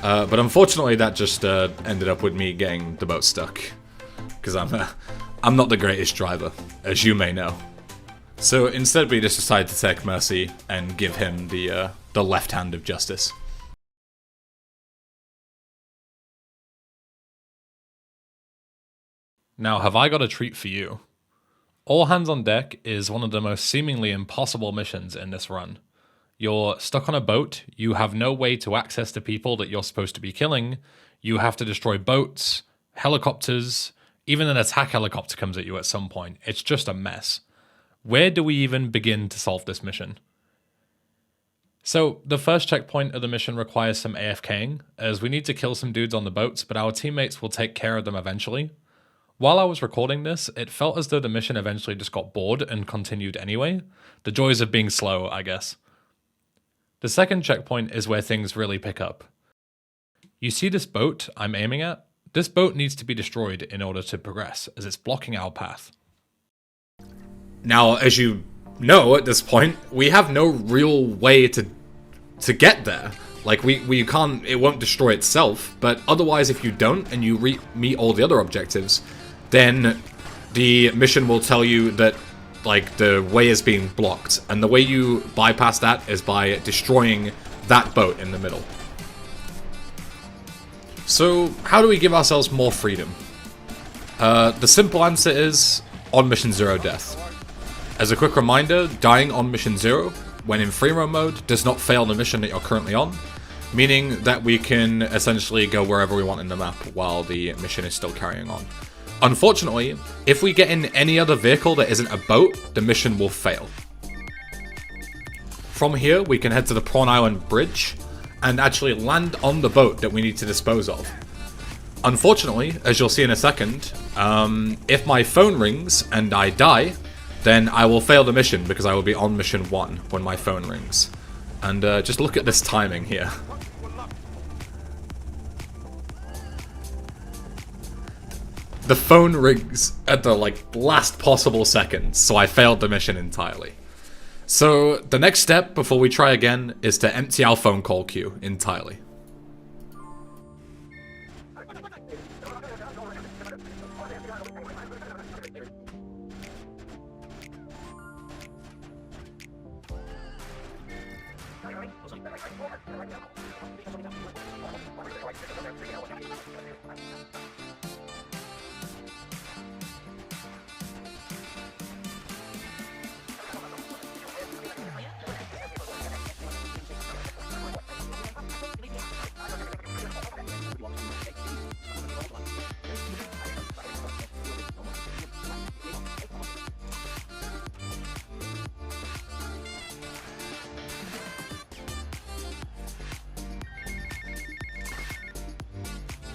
But unfortunately that just ended up with me getting the boat stuck. Because I'm not the greatest driver, as you may know. So instead we just decided to take mercy and give him the left hand of justice. Now, have I got a treat for you? All Hands on Deck is one of the most seemingly impossible missions in this run. You're stuck on a boat, you have no way to access the people that you're supposed to be killing, you have to destroy boats, helicopters, even an attack helicopter comes at you at some point. It's just a mess. Where do we even begin to solve this mission? So, the first checkpoint of the mission requires some AFKing, as we need to kill some dudes on the boats, but our teammates will take care of them eventually. While I was recording this, it felt as though the mission eventually just got bored and continued anyway. The joys of being slow, I guess. The second checkpoint is where things really pick up. You see this boat I'm aiming at? This boat needs to be destroyed in order to progress, as it's blocking our path. Now, as you know at this point, we have no real way to get there. Like, we can't, it won't destroy itself, but otherwise if you don't and you meet all the other objectives, then the mission will tell you that, like, the way is being blocked, and the way you bypass that is by destroying that boat in the middle. So, how do we give ourselves more freedom? The simple answer is, on Mission 0 death. As a quick reminder, dying on Mission 0, when in free roam mode, does not fail the mission that you're currently on, meaning that we can essentially go wherever we want in the map while the mission is still carrying on. Unfortunately, if we get in any other vehicle that isn't a boat, the mission will fail. From here, we can head to the Prawn Island Bridge and actually land on the boat that we need to dispose of. Unfortunately, as you'll see in a second, if my phone rings and I die, then I will fail the mission because I will be on mission 1 when my phone rings. And just look at this timing here. The phone rings at the last possible second, so I failed the mission entirely. So the next step before we try again is to empty our phone call queue entirely.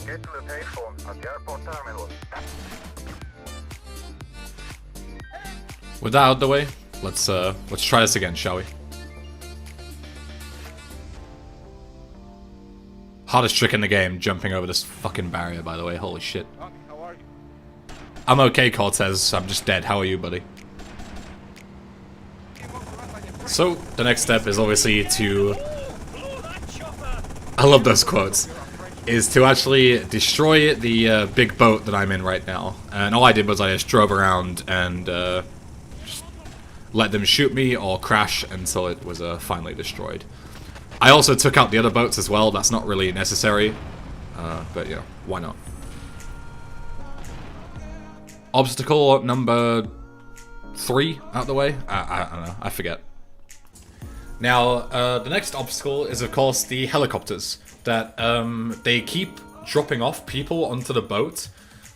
Get to the payphone at the airport terminal. With that out of the way, let's try this again, shall we? Hardest trick in the game, jumping over this fucking barrier, by the way. Holy shit. How are you? I'm okay, Cortez. I'm just dead. How are you, buddy? So, the next step is obviously to... I love those quotes. Is to actually destroy the big boat that I'm in right now. And all I did was I just drove around and just let them shoot me or crash until it was finally destroyed. I also took out the other boats as well. That's not really necessary. But, you know, why not? Obstacle number 3 out the way? I don't know. I forget. Now, the next obstacle is, of course, the helicopters. That they keep dropping off people onto the boat,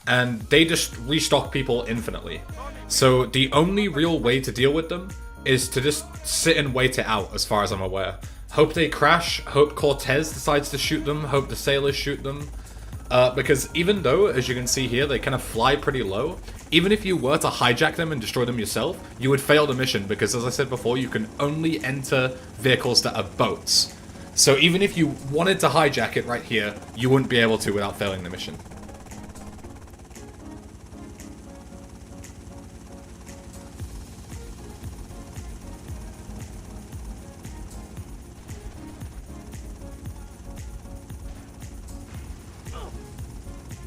and they just restock people infinitely. So the only real way to deal with them is to just sit and wait it out, as far as I'm aware. Hope they crash, hope Cortez decides to shoot them, hope the sailors shoot them. Because even though, as you can see here, they kind of fly pretty low, even if you were to hijack them and destroy them yourself, you would fail the mission, because as I said before, you can only enter vehicles that are boats. So even if you wanted to hijack it right here, you wouldn't be able to without failing the mission.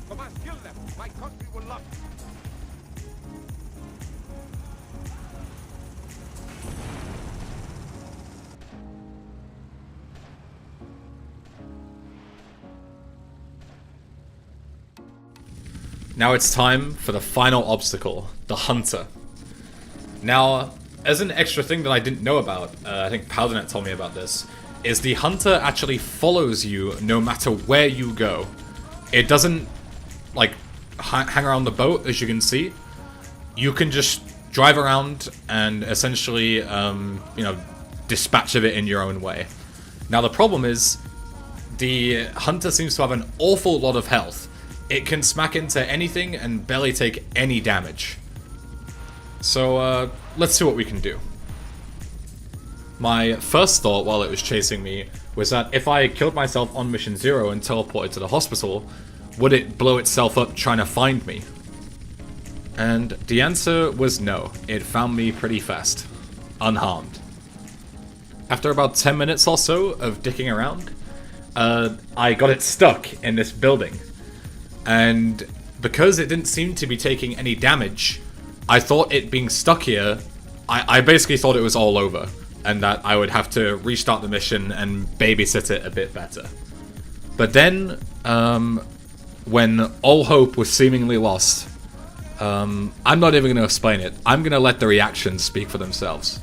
Come on, kill them. My country will love you. Now it's time for the final obstacle, the Hunter. Now, as an extra thing that I didn't know about, I think Powdernet told me about this, is the Hunter actually follows you no matter where you go. It doesn't, like, hang around the boat, as you can see. You can just drive around and essentially, you know, dispatch of it in your own way. Now the problem is, the Hunter seems to have an awful lot of health, it can smack into anything and barely take any damage. So let's see what we can do. My first thought while it was chasing me was that if I killed myself on mission 0 and teleported to the hospital, would it blow itself up trying to find me? And the answer was no. It found me pretty fast, unharmed. After about 10 minutes or so of dicking around, I got it stuck in this building. And because it didn't seem to be taking any damage, I thought it being stuck here, I basically thought it was all over, and that I would have to restart the mission and babysit it a bit better. But then, when all hope was seemingly lost, I'm not even going to explain it. I'm going to let the reactions speak for themselves.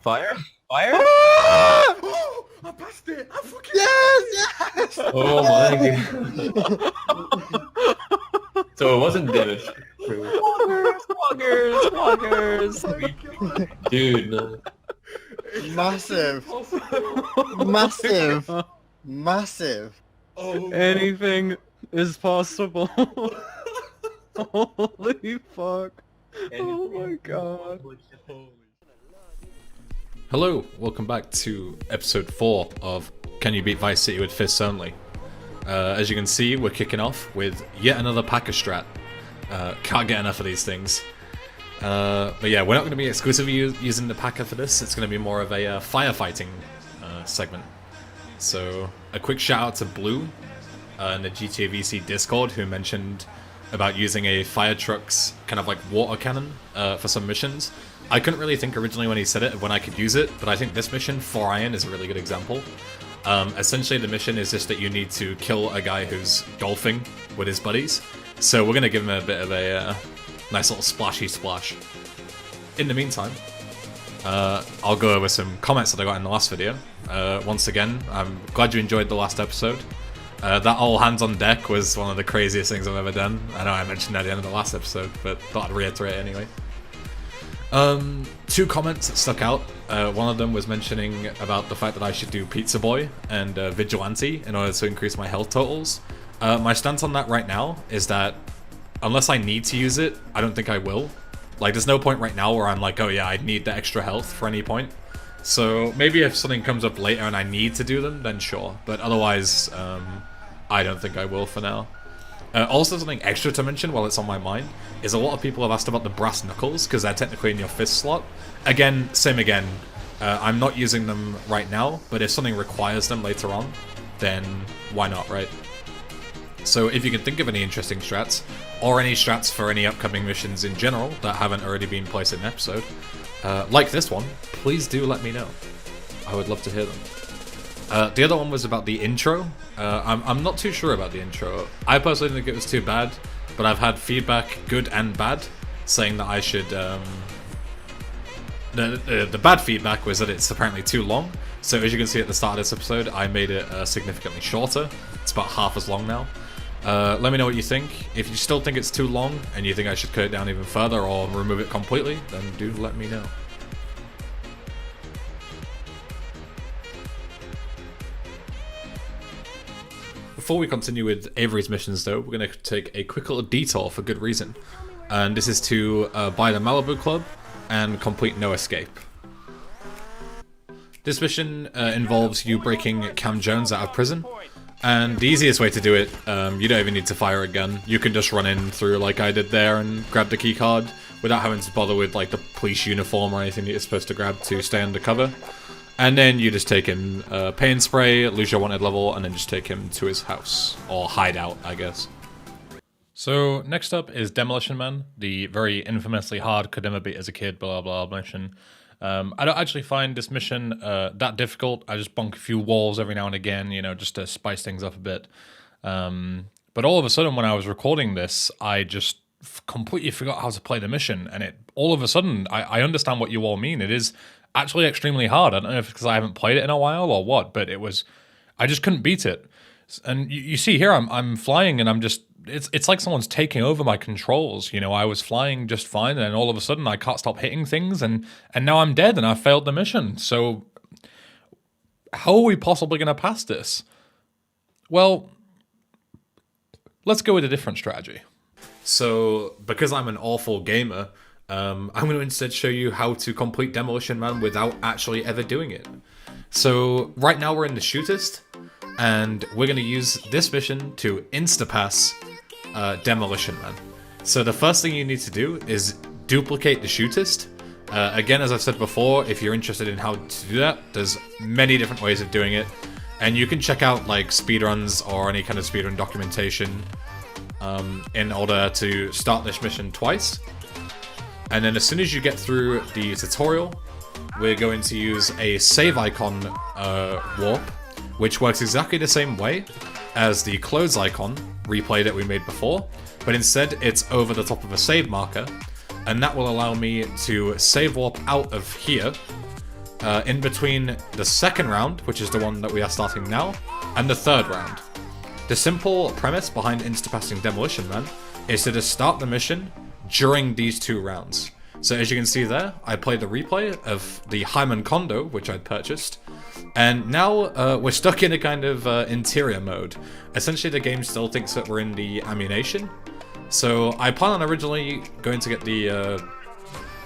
Fire? Fire? I passed it! I fucking Yes! Oh my god. So it wasn't damage. Walkers. Dude, no. Massive. Massive. Massive. Oh, Anything is possible. Holy fuck. Oh my god. Hello, welcome back to episode 4 of Can You Beat Vice City with Fists Only? As you can see, we're kicking off with yet another Packer strat. Can't get enough of these things. But yeah, we're not going to be exclusively using the Packer for this. It's going to be more of a firefighting segment. So a quick shout out to Blue in the GTA VC Discord, who mentioned about using a fire truck's kind of like water cannon for some missions. I couldn't really think originally when he said it of when I could use it, but I think this mission, 4 Iron, is a really good example. Essentially the mission is just that you need to kill a guy who's golfing with his buddies. So we're going to give him a bit of a nice little splashy splash. In the meantime, I'll go over some comments that I got in the last video. Once again, I'm glad you enjoyed the last episode. That all hands on deck was one of the craziest things I've ever done. I know I mentioned that at the end of the last episode, but thought I'd reiterate it anyway. 2 comments that stuck out. One of them was mentioning about the fact that I should do Pizza Boy and Vigilante in order to increase my health totals. My stance on that right now is that unless I need to use it, I don't think I will. Like, there's no point right now where I'm like, oh yeah, I need the extra health for any point. So maybe if something comes up later and I need to do them, then sure. But otherwise, I don't think I will for now. Also, something extra to mention while it's on my mind is a lot of people have asked about the brass knuckles because they're technically in your fist slot. Again, same again. I'm not using them right now, but if something requires them later on, then why not, right? So if you can think of any interesting strats, or any strats for any upcoming missions in general that haven't already been placed in an episode, like this one, please do let me know. I would love to hear them. The other one was about the intro. I'm not too sure about the intro. I personally think it was too bad, but I've had feedback, good and bad, saying that I should... The bad feedback was that it's apparently too long, so as you can see at the start of this episode, I made it significantly shorter. It's about half as long now. Let me know what you think. If you still think it's too long, and you think I should cut it down even further or remove it completely, then do let me know. Before we continue with Avery's missions though, we're going to take a quick little detour for good reason. And this is to buy the Malibu Club and complete No Escape. This mission involves you breaking Cam Jones out of prison. And the easiest way to do it, you don't even need to fire a gun. You can just run in through like I did there and grab the key card without having to bother with like the police uniform or anything that you're supposed to grab to stay undercover. And then you just take him, pay and spray, lose your wanted level, and then just take him to his house. Or hideout, I guess. So, next up is Demolition Man, the very infamously hard could never beat as a kid, blah blah blah mission. I don't actually find this mission that difficult. I just bonk a few walls every now and again, you know, just to spice things up a bit. But all of a sudden, when I was recording this, I just completely forgot how to play the mission. And it all of a sudden, I understand what you all mean. It is actually extremely hard. I don't know if it's because I haven't played it in a while or what, but it was... I just couldn't beat it. And you see here, I'm flying, and I'm just it's like someone's taking over my controls. You know, I was flying just fine, and then all of a sudden I can't stop hitting things, and now I'm dead, and I failed the mission. So how are we possibly going to pass this? Well, let's go with a different strategy. So because I'm an awful gamer, I'm going to instead show you how to complete Demolition Man without actually ever doing it. So right now we're in the shootist, and we're going to use this mission to insta-pass Demolition Man. So the first thing you need to do is duplicate the shootist. Again, as I've said before, if you're interested in how to do that, there's many different ways of doing it. And you can check out like speedruns or any kind of speedrun documentation in order to start this mission twice. And then as soon as you get through the tutorial, we're going to use a save icon warp, which works exactly the same way as the close icon replay that we made before, but instead it's over the top of a save marker, and that will allow me to save warp out of here in between the second round, which is the one that we are starting now, and the third round. The simple premise behind insta-passing Demolition Man is to just start the mission during these two rounds. So as you can see there, I played the replay of the Hyman condo, which I'd purchased, and now we're stuck in a kind of interior mode. Essentially the game still thinks that we're in the ammunition, so I plan on originally going to get the,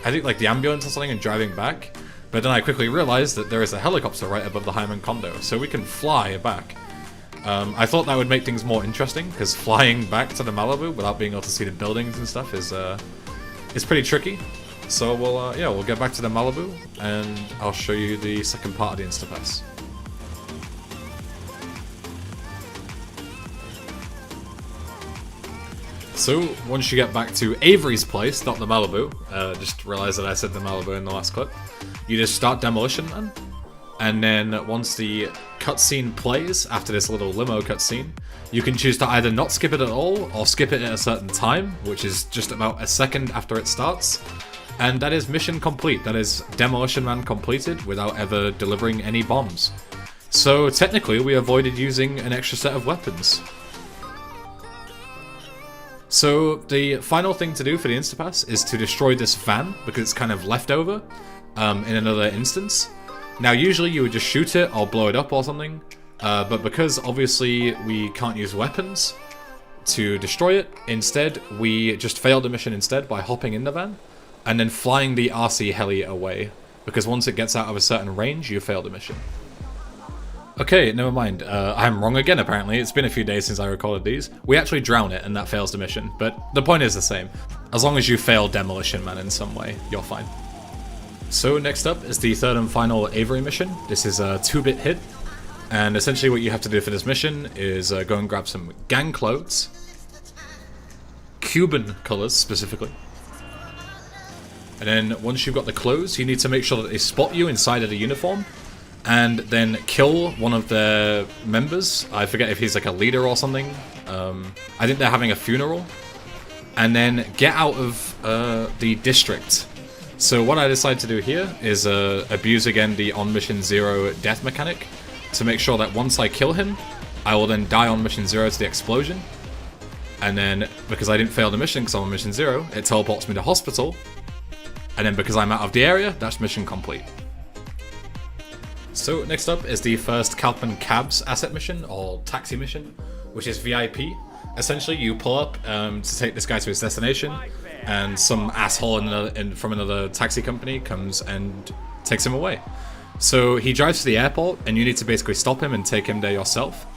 I think like the ambulance or something and driving back, but then I quickly realized that there is a helicopter right above the Hyman condo, so we can fly back. I thought that would make things more interesting, because flying back to the Malibu without being able to see the buildings and stuff is pretty tricky. So we'll get back to the Malibu, and I'll show you the second part of the Instapass. So once you get back to Avery's place, not the Malibu, just realized that I said the Malibu in the last clip, you just start Demolition Man, and then once the cutscene plays after this little limo cutscene, you can choose to either not skip it at all or skip it at a certain time, which is just about a second after it starts. And that is mission complete. That is Demolition Man completed without ever delivering any bombs. So technically we avoided using an extra set of weapons. So the final thing to do for the Instapass is to destroy this van, because it's kind of leftover in another instance. Now usually you would just shoot it or blow it up or something, but because obviously we can't use weapons to destroy it, instead we just failed the mission instead by hopping in the van and then flying the RC heli away, because once it gets out of a certain range, you fail the mission. Okay, never mind. I'm wrong again, apparently. It's been a few days since I recorded these. We actually drown it, and that fails the mission, but the point is the same. As long as you fail Demolition Man in some way, you're fine. So next up is the third and final Avery mission. This is a 2-bit hit, and essentially what you have to do for this mission is go and grab some gang clothes, Cuban colors specifically, and then once you've got the clothes, you need to make sure that they spot you inside of the uniform, and then kill one of their members. I forget if he's like a leader or something. I think they're having a funeral, and then get out of the district. So what I decided to do here is abuse again the on mission 0 death mechanic to make sure that once I kill him, I will then die on mission 0 to the explosion. And then, because I didn't fail the mission because I'm on mission 0, it teleports me to hospital. And then because I'm out of the area, that's mission complete. So next up is the first Kalpan Cabs asset mission, or taxi mission, which is VIP. Essentially you pull up to take this guy to his destination, and some asshole from another taxi company comes and takes him away. So he drives to the airport, and you need to basically stop him and take him there yourself.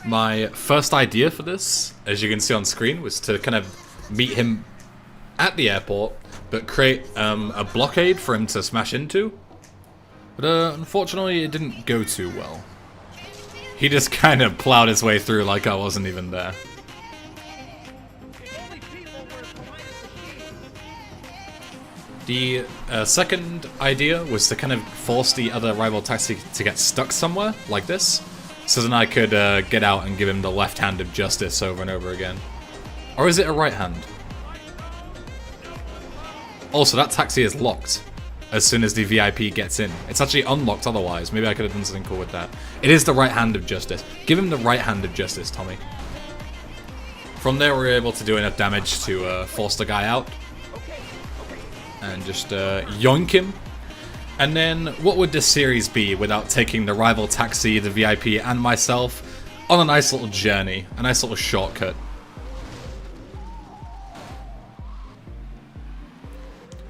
My first idea for this, as you can see on screen, was to kind of meet him at the airport, but create a blockade for him to smash into. But unfortunately it didn't go too well. He just kind of plowed his way through like I wasn't even there. The second idea was to kind of force the other rival taxi to get stuck somewhere, like this, so then I could get out and give him the left hand of justice over and over again. Or is it a right hand? Also, that taxi is locked. as soon as the VIP gets in. It's actually unlocked otherwise. Maybe I could have done something cool with that. It is the right hand of justice. Give him the right hand of justice, Tommy. From there, we're able to do enough damage to force the guy out. And just yoink him. And then, what would this series be without taking the rival taxi, the VIP, and myself on a nice little journey, a nice little shortcut.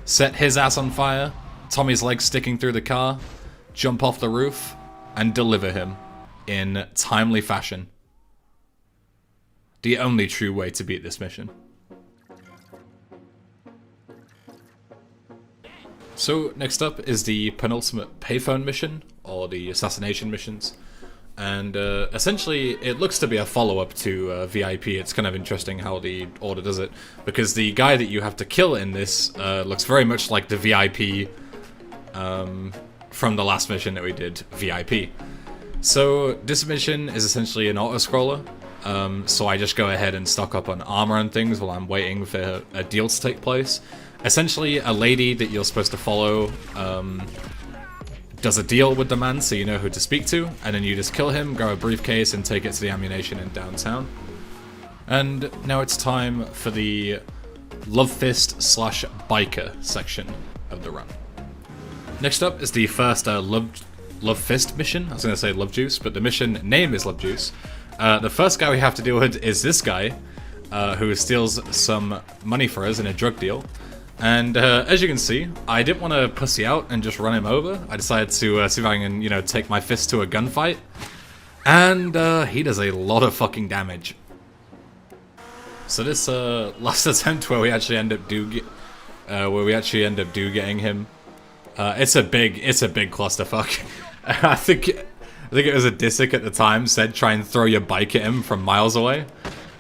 Set his ass on fire, Tommy's legs sticking through the car, jump off the roof, and deliver him in timely fashion. The only true way to beat this mission. So, next up is the penultimate payphone mission, or the assassination missions. And essentially, it looks to be a follow-up to VIP. It's kind of interesting how the order does it, because the guy that you have to kill in this looks very much like the VIP from the last mission that we did, VIP. So, this mission is essentially an auto-scroller. So I just go ahead and stock up on armor and things while I'm waiting for a deal to take place. Essentially, a lady that you're supposed to follow does a deal with the man so you know who to speak to, and then you just kill him, grab a briefcase, and take it to the ammunition in downtown. And now it's time for the Love Fist / Biker section of the run. Next up is the first Love Fist mission. I was going to say Love Juice, but the mission name is Love Juice. The first guy we have to deal with is this guy, who steals some money for us in a drug deal. And as you can see, I didn't want to pussy out and just run him over. I decided to see if I can, take my fist to a gunfight. And he does a lot of fucking damage. So this last attempt where we actually end up getting him, it's a big clusterfuck. I think it was a Disick at the time said try and throw your bike at him from miles away.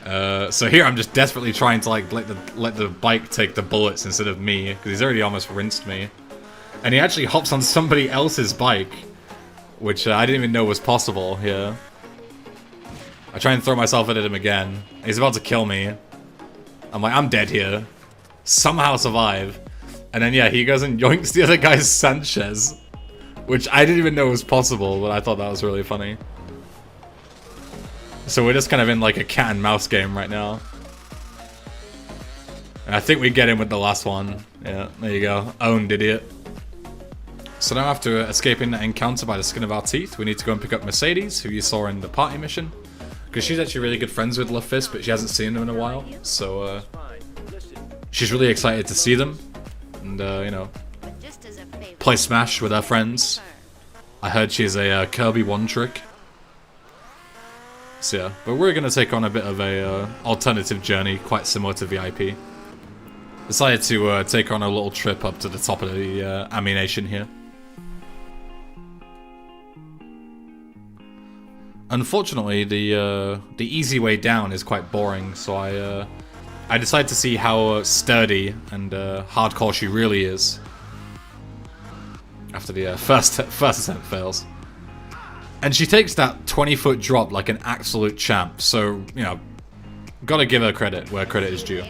So here I'm just desperately trying to let the bike take the bullets instead of me, because he's already almost rinsed me. And he actually hops on somebody else's bike, which I didn't even know was possible here. I try and throw myself at him again. He's about to kill me. I'm like, I'm dead here. Somehow survive. And then yeah, he goes and yoinks the other guy's Sanchez, which I didn't even know was possible, but I thought that was really funny. So we're just kind of in like a cat and mouse game right now. And I think we get him with the last one. Yeah, there you go. Owned, idiot. So now after escaping that encounter by the skin of our teeth, we need to go and pick up Mercedes, who you saw in the party mission. Because she's actually really good friends with Love Fist, but she hasn't seen them in a while. So she's really excited to see them. And, play Smash with her friends. I heard she's a Kirby one-trick. So yeah, but we're going to take on a bit of a alternative journey, quite similar to VIP. Decided to take on a little trip up to the top of the ammunition here. Unfortunately, the easy way down is quite boring, so I decided to see how sturdy and hardcore she really is. After the first attempt fails. And she takes that 20-foot drop like an absolute champ, so, gotta give her credit where credit is due.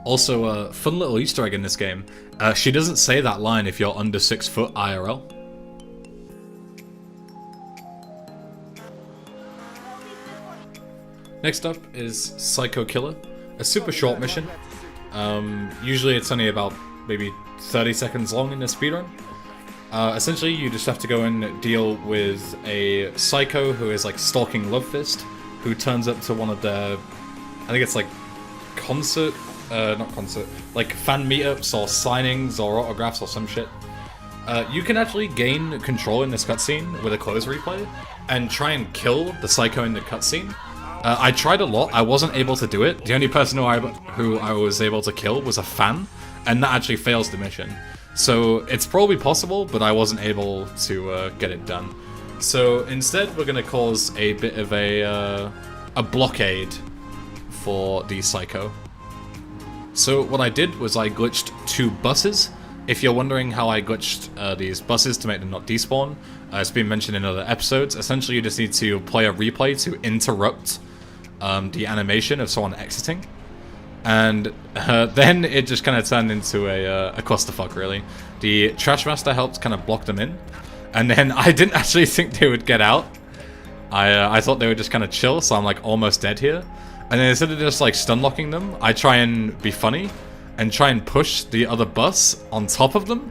Also, a fun little Easter egg in this game, she doesn't say that line if you're under 6 foot IRL. Next up is Psycho Killer, a super short mission. Usually it's only about maybe 30 seconds long in the speedrun. Essentially, you just have to go and deal with a psycho who is like stalking Love Fist, who turns up to one of their, I think it's like like fan meetups or signings or autographs or some shit. You can actually gain control in this cutscene with a close replay and try and kill the psycho in the cutscene. I tried a lot, I wasn't able to do it. The only person who I was able to kill was a fan, and that actually fails the mission. So it's probably possible, but I wasn't able to get it done. So instead, we're going to cause a bit of a blockade for the psycho. So what I did was I glitched 2 buses. If you're wondering how I glitched these buses to make them not despawn, it's been mentioned in other episodes. Essentially, you just need to play a replay to interrupt the animation of someone exiting. And then it just kind of turned into a clusterfuck, really. The trash master helped kind of block them in. And then I didn't actually think they would get out. I thought they would just kind of chill, so I'm like almost dead here. And then instead of just like stun locking them, I try and be funny and try and push the other bus on top of them.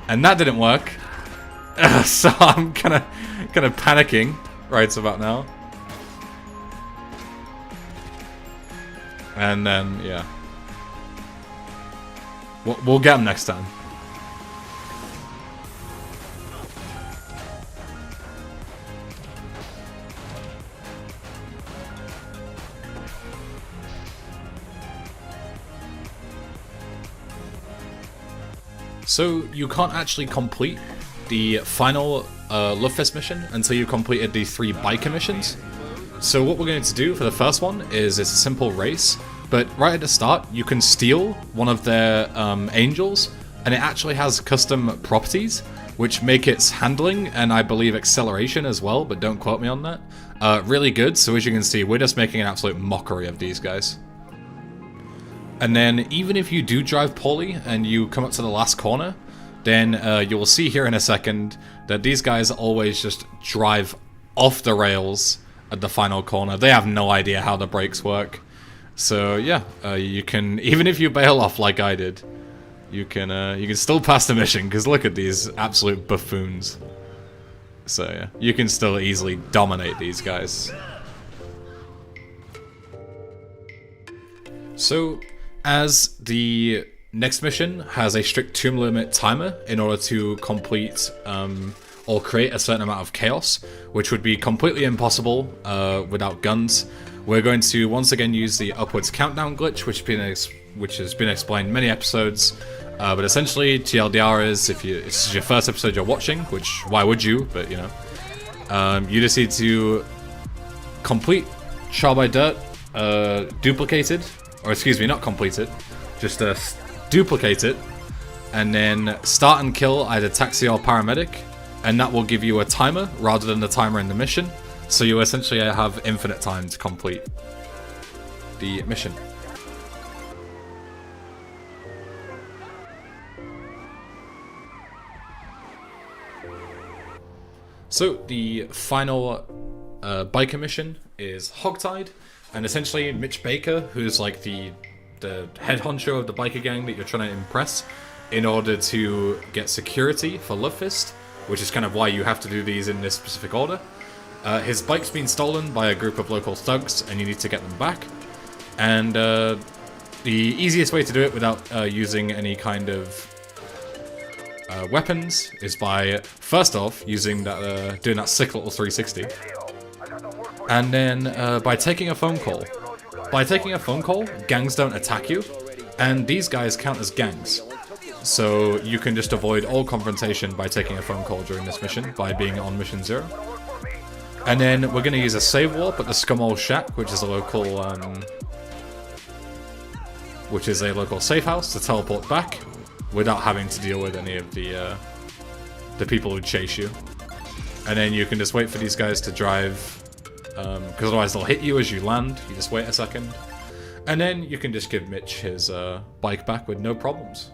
And that didn't work. So I'm kind of panicking right about now. And then, yeah. We'll get them next time. So you can't actually complete the final Lovefest mission until you completed the 3 biker missions. So what we're going to do for the first one is it's a simple race, but right at the start you can steal one of their angels, and it actually has custom properties which make its handling and I believe acceleration as well, but don't quote me on that, really good. So as you can see, we're just making an absolute mockery of these guys. And then even if you do drive poorly and you come up to the last corner, then you'll see here in a second that these guys always just drive off the rails at the final corner. They have no idea how the brakes work. So yeah, you can, even if you bail off like I did, you can still pass the mission, because look at these absolute buffoons. So yeah, you can still easily dominate these guys. So as the next mission has a strict 2 limit timer in order to complete or create a certain amount of chaos, which would be completely impossible without guns, we're going to once again use the upwards countdown glitch, which has been explained in many episodes. But essentially, TLDR is, if this is your first episode you're watching, which why would you? But you know, you just need to complete Char by Dirt, duplicated, or excuse me, not complete it, just duplicate it, and then start and kill either taxi or paramedic, and that will give you a timer rather than the timer in the mission. So you essentially have infinite time to complete the mission. So the final biker mission is Hogtied, and essentially Mitch Baker, who's like the head honcho of the biker gang that you're trying to impress, in order to get security for Lovefest, which is kind of why you have to do these in this specific order. His bike's been stolen by a group of local thugs, and you need to get them back. And the easiest way to do it without using any kind of weapons is by, first off, using that, doing that sick little 360, and then by taking a phone call. By taking a phone call, gangs don't attack you, and these guys count as gangs. So you can just avoid all confrontation by taking a phone call during this mission, by being on mission 0. And then we're going to use a save warp at the Scumhole Shack, which is a local, safe house, to teleport back without having to deal with any of the people who chase you. And then you can just wait for these guys to drive, because otherwise they'll hit you as you land. You just wait a second, and then you can just give Mitch his bike back with no problems.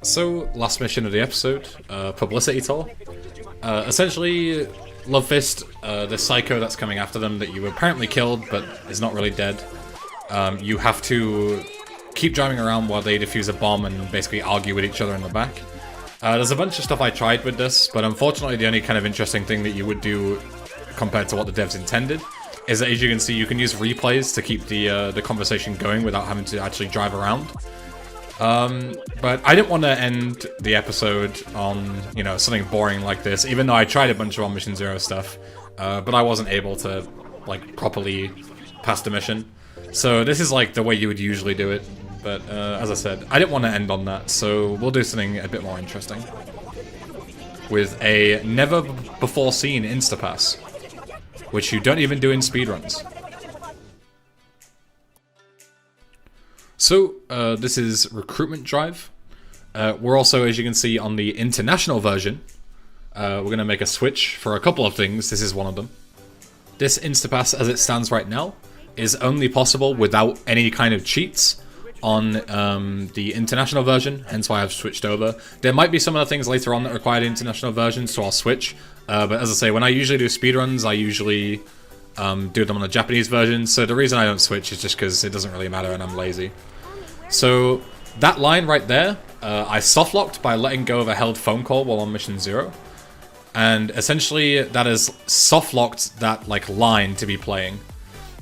So, last mission of the episode, Publicity Tour. Essentially, Lovefest, the psycho that's coming after them that you apparently killed, but is not really dead. You have to keep driving around while they defuse a bomb and basically argue with each other in the back. There's a bunch of stuff I tried with this, but unfortunately the only kind of interesting thing that you would do compared to what the devs intended is that, as you can see, you can use replays to keep the conversation going without having to actually drive around. But I didn't want to end the episode on, you know, something boring like this, even though I tried a bunch of On Mission Zero stuff, but I wasn't able to, like, properly pass the mission. So this is, like, the way you would usually do it, but, as I said, I didn't want to end on that, so we'll do something a bit more interesting. With a never-before-seen Instapass, which you don't even do in speedruns. So, this is Recruitment Drive. We're also, as you can see, on the international version. We're going to make a switch for a couple of things. This is one of them. This Instapass, as it stands right now, is only possible without any kind of cheats on the international version, hence why I've switched over. There might be some other things later on that require the international version, so I'll switch. But as I say, when I usually do speedruns, I usually do them on the Japanese version, so the reason I don't switch is just because it doesn't really matter and I'm lazy. So that line right there, I soft-locked by letting go of a held phone call while on mission 0. And essentially that has soft-locked that like line to be playing.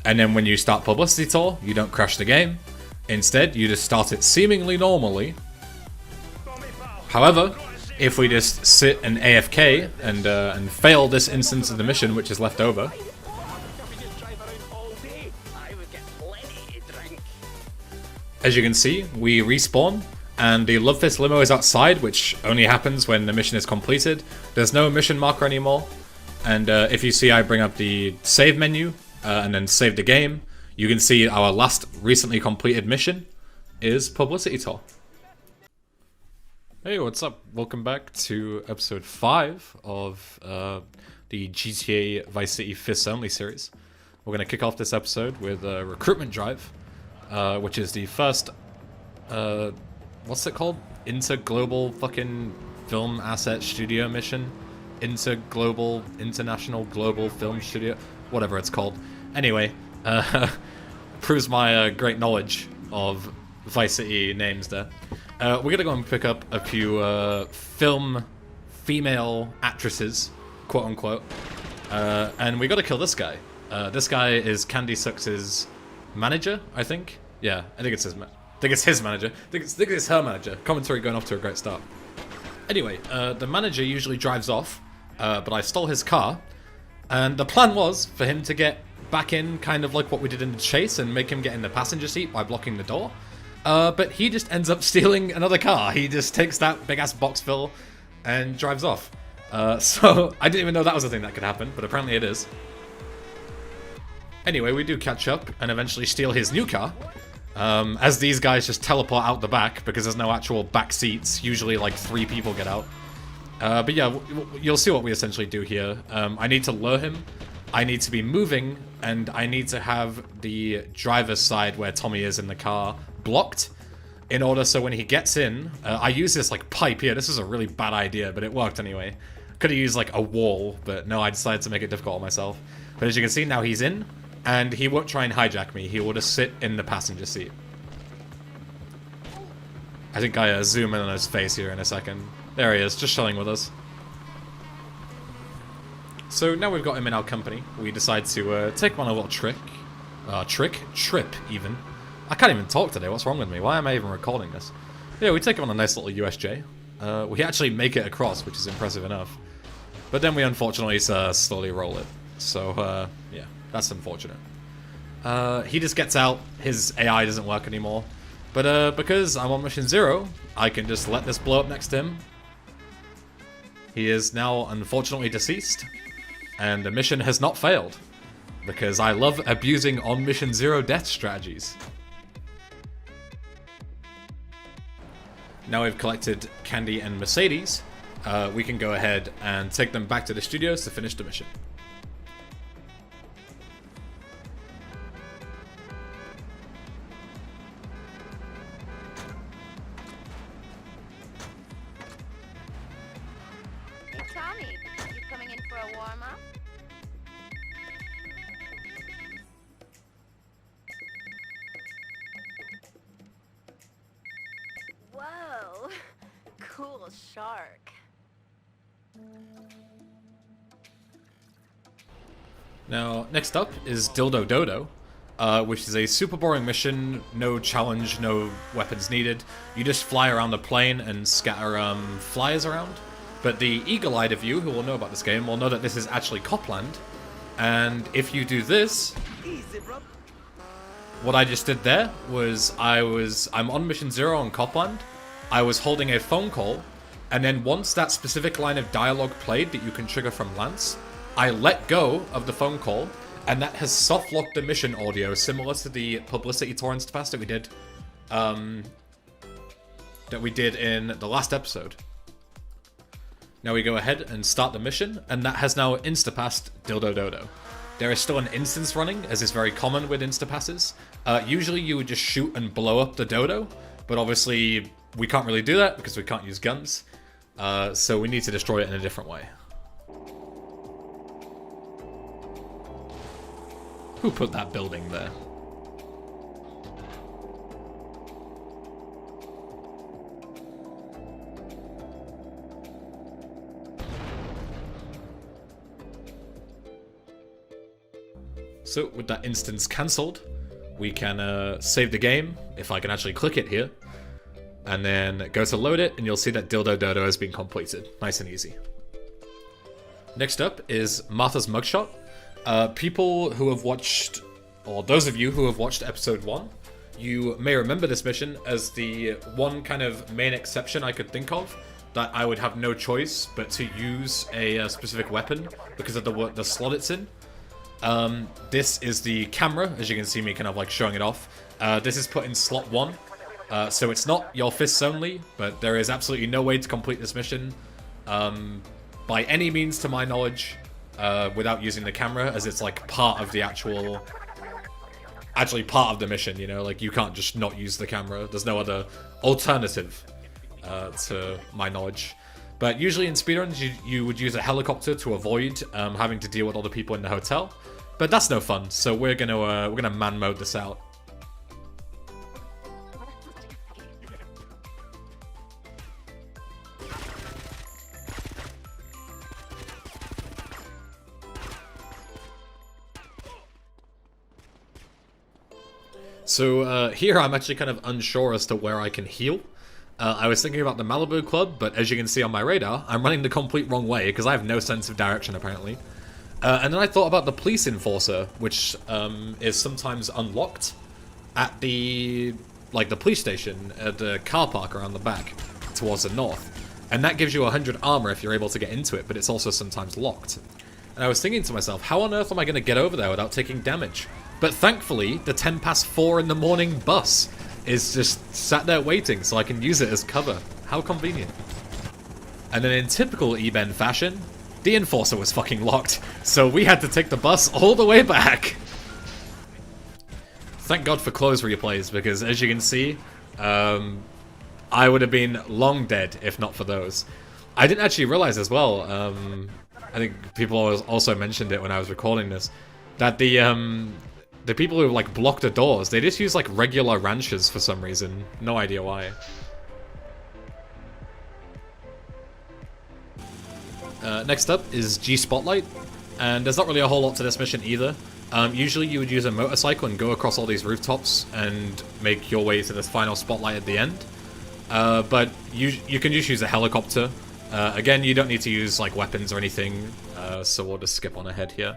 And then when you start Publicity Tour, you don't crash the game. Instead, you just start it seemingly normally. However, if we just sit and AFK and fail this instance of the mission which is left over, as you can see, we respawn, and the Love Fist limo is outside, which only happens when the mission is completed. There's no mission marker anymore, and if you see I bring up the save menu, and then save the game, you can see our last recently completed mission is Publicity Tour. Hey, what's up? Welcome back to episode 5 of the GTA Vice City Fists Only series. We're going to kick off this episode with a recruitment drive, which is the first, what's it called? Inter-global fucking film asset studio mission? Inter-global, international global film studio? Whatever it's called. Anyway, proves my great knowledge of Vice City names there. We're gonna go and pick up a few film female actresses, quote unquote, and we gotta kill this guy. This guy is Candy Sucks's manager, I think. Yeah, I think it's his. I think it's his manager. I think it's her manager. Commentary going off to a great start. Anyway, the manager usually drives off, but I stole his car, and the plan was for him to get back in, kind of like what we did in the chase, and make him get in the passenger seat by blocking the door. But he just ends up stealing another car. He just takes that big ass box fill and drives off. So I didn't even know that was a thing that could happen, but apparently it is. Anyway, we do catch up and eventually steal his new car. As these guys just teleport out the back because there's no actual back seats. Usually like 3 people get out. But yeah, you'll see what we essentially do here. I need to lure him. I need to be moving, and I need to have the driver's side where Tommy is in the car blocked in order so when he gets in, I use this like pipe here. This is a really bad idea, but it worked anyway. Could have used like a wall, but no, I decided to make it difficult on myself. But as you can see, now he's in, and he won't try and hijack me. He will just sit in the passenger seat. I think I zoom in on his face here in a second. There he is, just chilling with us. So now we've got him in our company, we decide to take him on a little trip even. I can't even talk today, what's wrong with me? Why am I even recording this? Yeah, we take him on a nice little USJ. We actually make it across, which is impressive enough. But then we unfortunately slowly roll it. So, yeah, that's unfortunate. He just gets out, his AI doesn't work anymore. But because I'm on mission 0, I can just let this blow up next to him. He is now unfortunately deceased. And the mission has not failed, because I love abusing on mission 0 death strategies. Now we've collected Candy and Mercedes, we can go ahead and take them back to the studios to finish the mission. Hey Tommy, you coming in for a warm-up? Whoa, cool shark. Now, next up is Dildo Dodo, which is a super boring mission, no challenge, no weapons needed. You just fly around the plane and scatter flyers around. But the eagle-eyed of you, who will know about this game, will know that this is actually Copland. And if you do this, what I just did there was I'm on mission 0 on Copland. I was holding a phone call, and then once that specific line of dialogue played that you can trigger from Lance, I let go of the phone call, and that has soft-locked the mission audio, similar to the Publicity Tour Instapass that we did that we did in the last episode. Now we go ahead and start the mission, and that has now insta-passed Dildo Dodo. There is still an instance running, as is very common with insta-passes. Usually you would just shoot and blow up the dodo, but obviously we can't really do that because we can't use guns. So we need to destroy it in a different way. Who put that building there? So with that instance cancelled, we can save the game, if I can actually click it here, and then go to load it, and you'll see that Dildo Dodo has been completed. Nice and easy. Next up is Martha's Mugshot. People who have watched, or those of you who have watched episode 1, you may remember this mission as the one kind of main exception I could think of, that I would have no choice but to use a specific weapon because of the slot it's in. This is the camera, as you can see me kind of like showing it off. This is put in slot 1, so it's not your fists only, but there is absolutely no way to complete this mission by any means to my knowledge without using the camera, as it's like part of the actually part of the mission, you know, like you can't just not use the camera. There's no other alternative to my knowledge. But usually in speedruns you would use a helicopter to avoid having to deal with other people in the hotel. But that's no fun, so we're gonna man mode this out. So here I'm actually kind of unsure as to where I can heal. I was thinking about the Malibu Club, but as you can see on my radar, I'm running the complete wrong way because I have no sense of direction apparently. And then I thought about the police enforcer, which is sometimes unlocked at the police station at the car park around the back towards the north. And that gives you 100 armor if you're able to get into it, but it's also sometimes locked. And I was thinking to myself, how on earth am I going to get over there without taking damage? But thankfully, the 10 past 4 in the morning bus is just sat there waiting so I can use it as cover. How convenient. And then in typical E-Ben fashion, the enforcer was fucking locked, so we had to take the bus all the way back. Thank God for close replays, because as you can see, I would have been long dead if not for those. I didn't actually realize as well, I think people also mentioned it when I was recording this, that the people who like block the doors, they just use like regular wrenches for some reason. No idea why. Next up is G Spotlight, and there's not really a whole lot to this mission either. Usually you would use a motorcycle and go across all these rooftops and make your way to this final spotlight at the end. But you can just use a helicopter. Again, you don't need to use like weapons or anything, so we'll just skip on ahead here.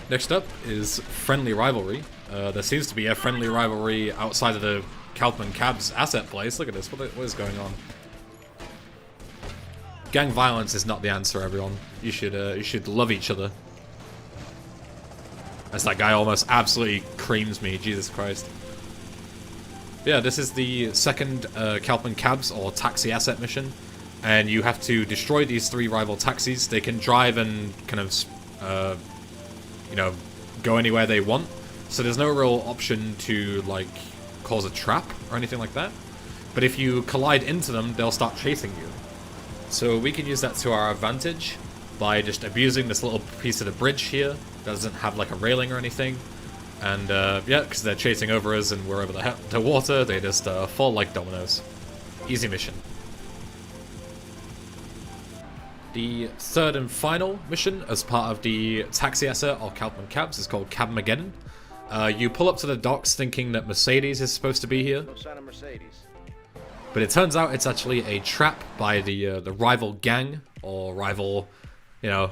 Next up is Friendly Rivalry. There seems to be a friendly rivalry outside of the Kaufman Cabs asset place. Look at this, what is going on? Gang violence is not the answer, everyone. You should love each other. As that guy almost absolutely creams me, Jesus Christ. Yeah, this is the second Kaufman Cabs or taxi asset mission. And you have to destroy these 3 rival taxis. They can drive and kind of you know, go anywhere they want. So there's no real option to, like, cause a trap or anything like that. But if you collide into them, they'll start chasing you. So we can use that to our advantage by just abusing this little piece of the bridge here. That doesn't have, like, a railing or anything. And, yeah, because they're chasing over us and we're over the water, they just fall like dominoes. Easy mission. The third and final mission as part of the taxi asset or Kaufman Cabs is called Cabmageddon. You pull up to the docks thinking that Mercedes is supposed to be here. No sign of Mercedes. But it turns out it's actually a trap by the rival gang, or rival, you know,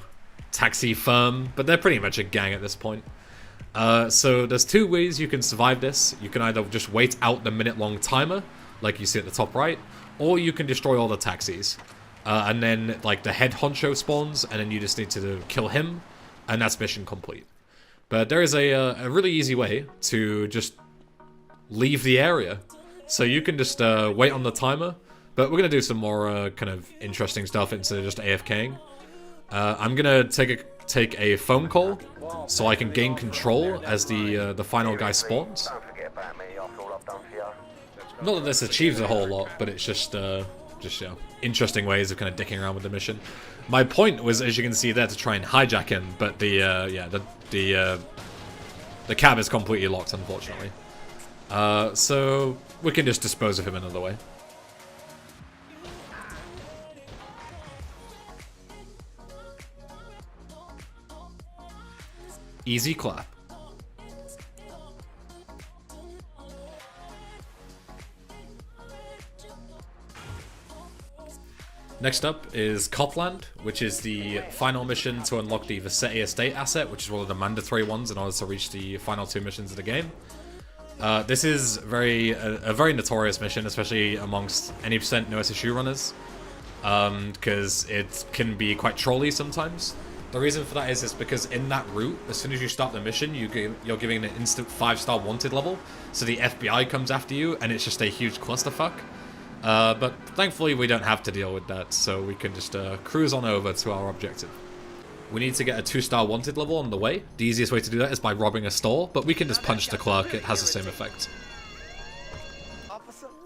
taxi firm. But they're pretty much a gang at this point. So there's two ways you can survive this. You can either just wait out the minute-long timer, like you see at the top right, or you can destroy all the taxis. And then, like, the head honcho spawns, and then you just need to kill him, and that's mission complete. But there is a really easy way to just leave the area. So you can just wait on the timer, but we're going to do some more kind of interesting stuff instead of just AFKing. I'm going to take a phone call so I can gain control as the final guy spawns. Don't forget about me after all I've done for you. Not that this achieves a whole lot, but it's just you know, interesting ways of kind of dicking around with the mission. My point was, as you can see there, to try and hijack him, but the cab is completely locked, unfortunately. So we can just dispose of him another way. Easy clap. Next up is Copland, which is the final mission to unlock the Vassetti Estate asset, which is one of the mandatory ones in order to reach the final two missions of the game. This is a very notorious mission, especially amongst any % no SSU runners, because it can be quite trolly sometimes. The reason for that is because in that route, as soon as you start the mission, you're giving an instant 5-star wanted level, so the FBI comes after you, and it's just a huge clusterfuck. But thankfully we don't have to deal with that, so we can just cruise on over to our objective. We need to get a 2-star wanted level on the way. The easiest way to do that is by robbing a store, but we can just punch the clerk, it has the same effect.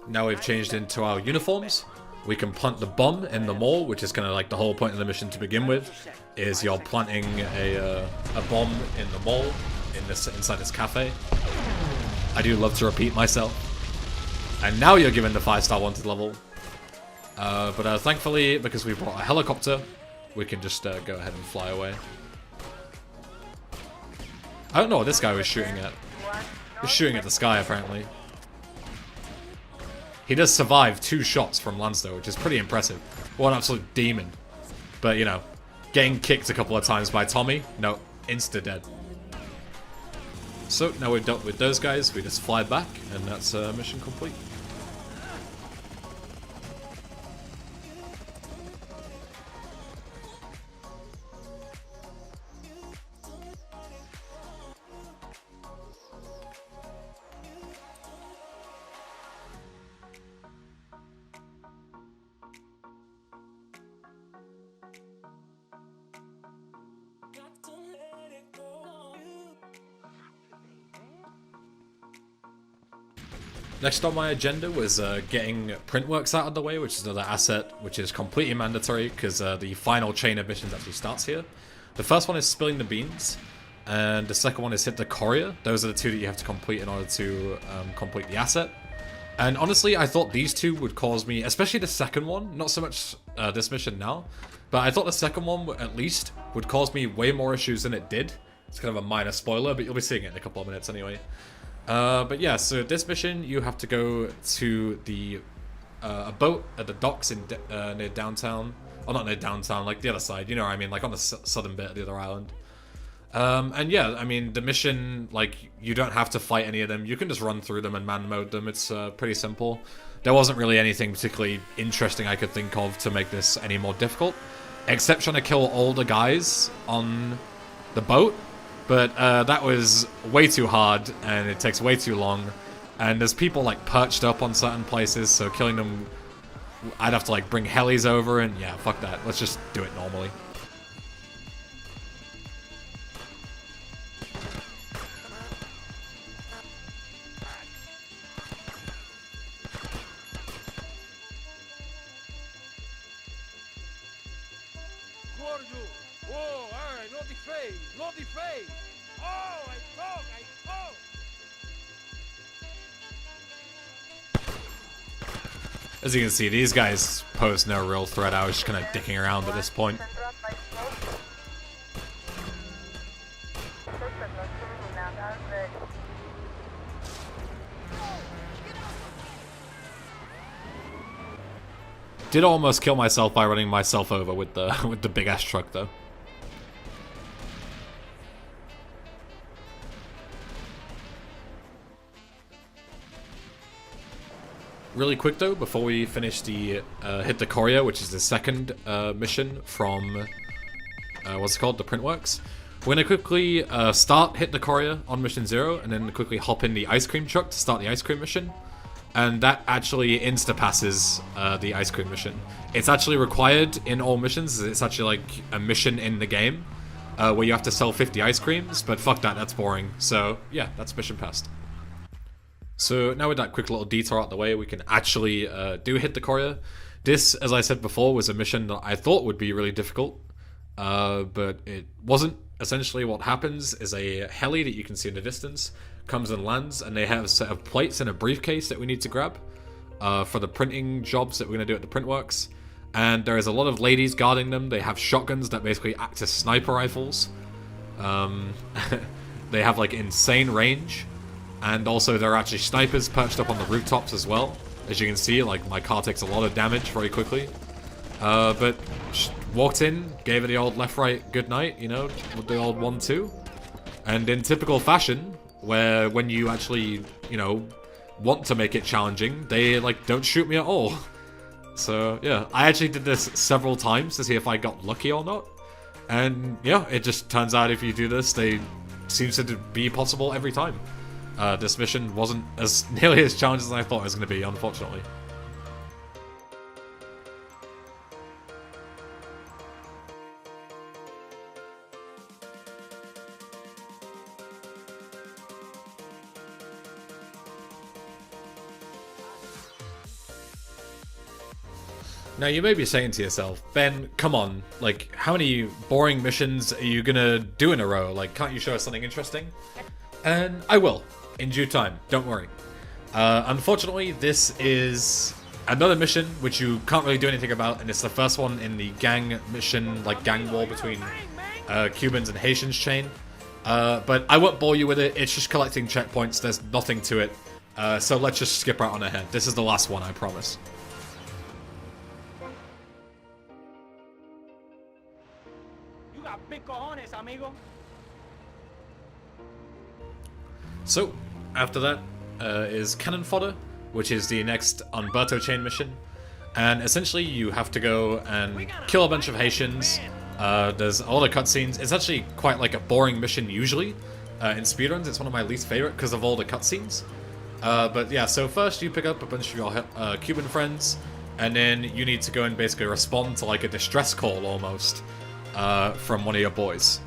Now we've changed into our uniforms. We can plant the bomb in the mall, which is kind of like the whole point of the mission to begin with, is you're planting a bomb in the mall, inside this cafe. I do love to repeat myself. And now you're given the 5-star wanted level. But thankfully, because we brought a helicopter, we can just go ahead and fly away. I don't know what this guy was shooting at. He's shooting at the sky, apparently. He does survive 2 shots from Lance, though, which is pretty impressive. What an absolute demon. But, you know, getting kicked a couple of times by Tommy, no, insta-dead. So, now we're dealt with those guys, we just fly back, and that's mission complete. Next on my agenda was getting Printworks out of the way, which is another asset which is completely mandatory because the final chain of missions actually starts here. The first one is spilling the beans, and the second one is hit the courier. Those are the 2 that you have to complete in order to complete the asset. And honestly, I thought these 2 would cause me, especially the second one, not so much this mission now, but I thought the second one at least would cause me way more issues than it did. It's kind of a minor spoiler, but you'll be seeing it in a couple of minutes anyway. But yeah, so this mission, you have to go to the a boat at the docks in near downtown. Or not near downtown, like the other side, you know what I mean, like on the southern bit of the other island. And yeah, I mean, the mission, like, you don't have to fight any of them. You can just run through them and man mode them. It's pretty simple. There wasn't really anything particularly interesting I could think of to make this any more difficult, except trying to kill all the guys on the boat. But that was way too hard, and it takes way too long. And there's people, like, perched up on certain places, so killing them, I'd have to, like, bring helis over, and yeah, fuck that. Let's just do it normally. As you can see, these guys pose no real threat. I was just kind of dicking around at this point. Did almost kill myself by running myself over with the big ass truck though. Really quick though, before we finish the hit the courier, which is the second mission from what's it called, the Printworks. We're gonna quickly start hit the courier on mission 0, and then quickly hop in the ice cream truck to start the ice cream mission. And that actually insta-passes the ice cream mission. It's actually required in all missions. It's actually like a mission in the game where you have to sell 50 ice creams, but fuck that, that's boring. So yeah, that's mission passed. So now with that quick little detour out the way, we can actually do hit the courier. This, as I said before, was a mission that I thought would be really difficult, but it wasn't. Essentially what happens is a heli that you can see in the distance comes and lands, and they have a set of plates in a briefcase that we need to grab for the printing jobs that we're going to do at the Printworks. And there is a lot of ladies guarding them. They have shotguns that basically act as sniper rifles. They have like insane range, and also there are actually snipers perched up on the rooftops as well. As you can see, like my car takes a lot of damage very quickly. But walked in, gave it the old left-right good night, you know, with the old 1-2. And in typical fashion, where when you actually, you know, want to make it challenging, they like don't shoot me at all. So yeah, I actually did this several times to see if I got lucky or not. And yeah, it just turns out if you do this, they seems to be possible every time. This mission wasn't as nearly as challenging as I thought it was going to be, unfortunately. Now you may be saying to yourself, Ben, come on, like how many boring missions are you gonna do in a row? Like can't you show us something interesting? And I will, in due time, don't worry. Unfortunately, this is another mission which you can't really do anything about, and it's the first one in the gang mission, like gang war between Cubans and Haitians chain. But I won't bore you with it, it's just collecting checkpoints, there's nothing to it. So let's just skip right on ahead. This is the last one, I promise. So, after that is Cannon Fodder, which is the next Umberto chain mission. And essentially you have to go and kill a bunch of Haitians. There's a lot of cutscenes. It's actually quite like a boring mission usually. In speedruns, it's one of my least favorite because of all the cutscenes. But yeah, so first you pick up a bunch of your Cuban friends, and then you need to go and basically respond to like a distress call almost from one of your boys.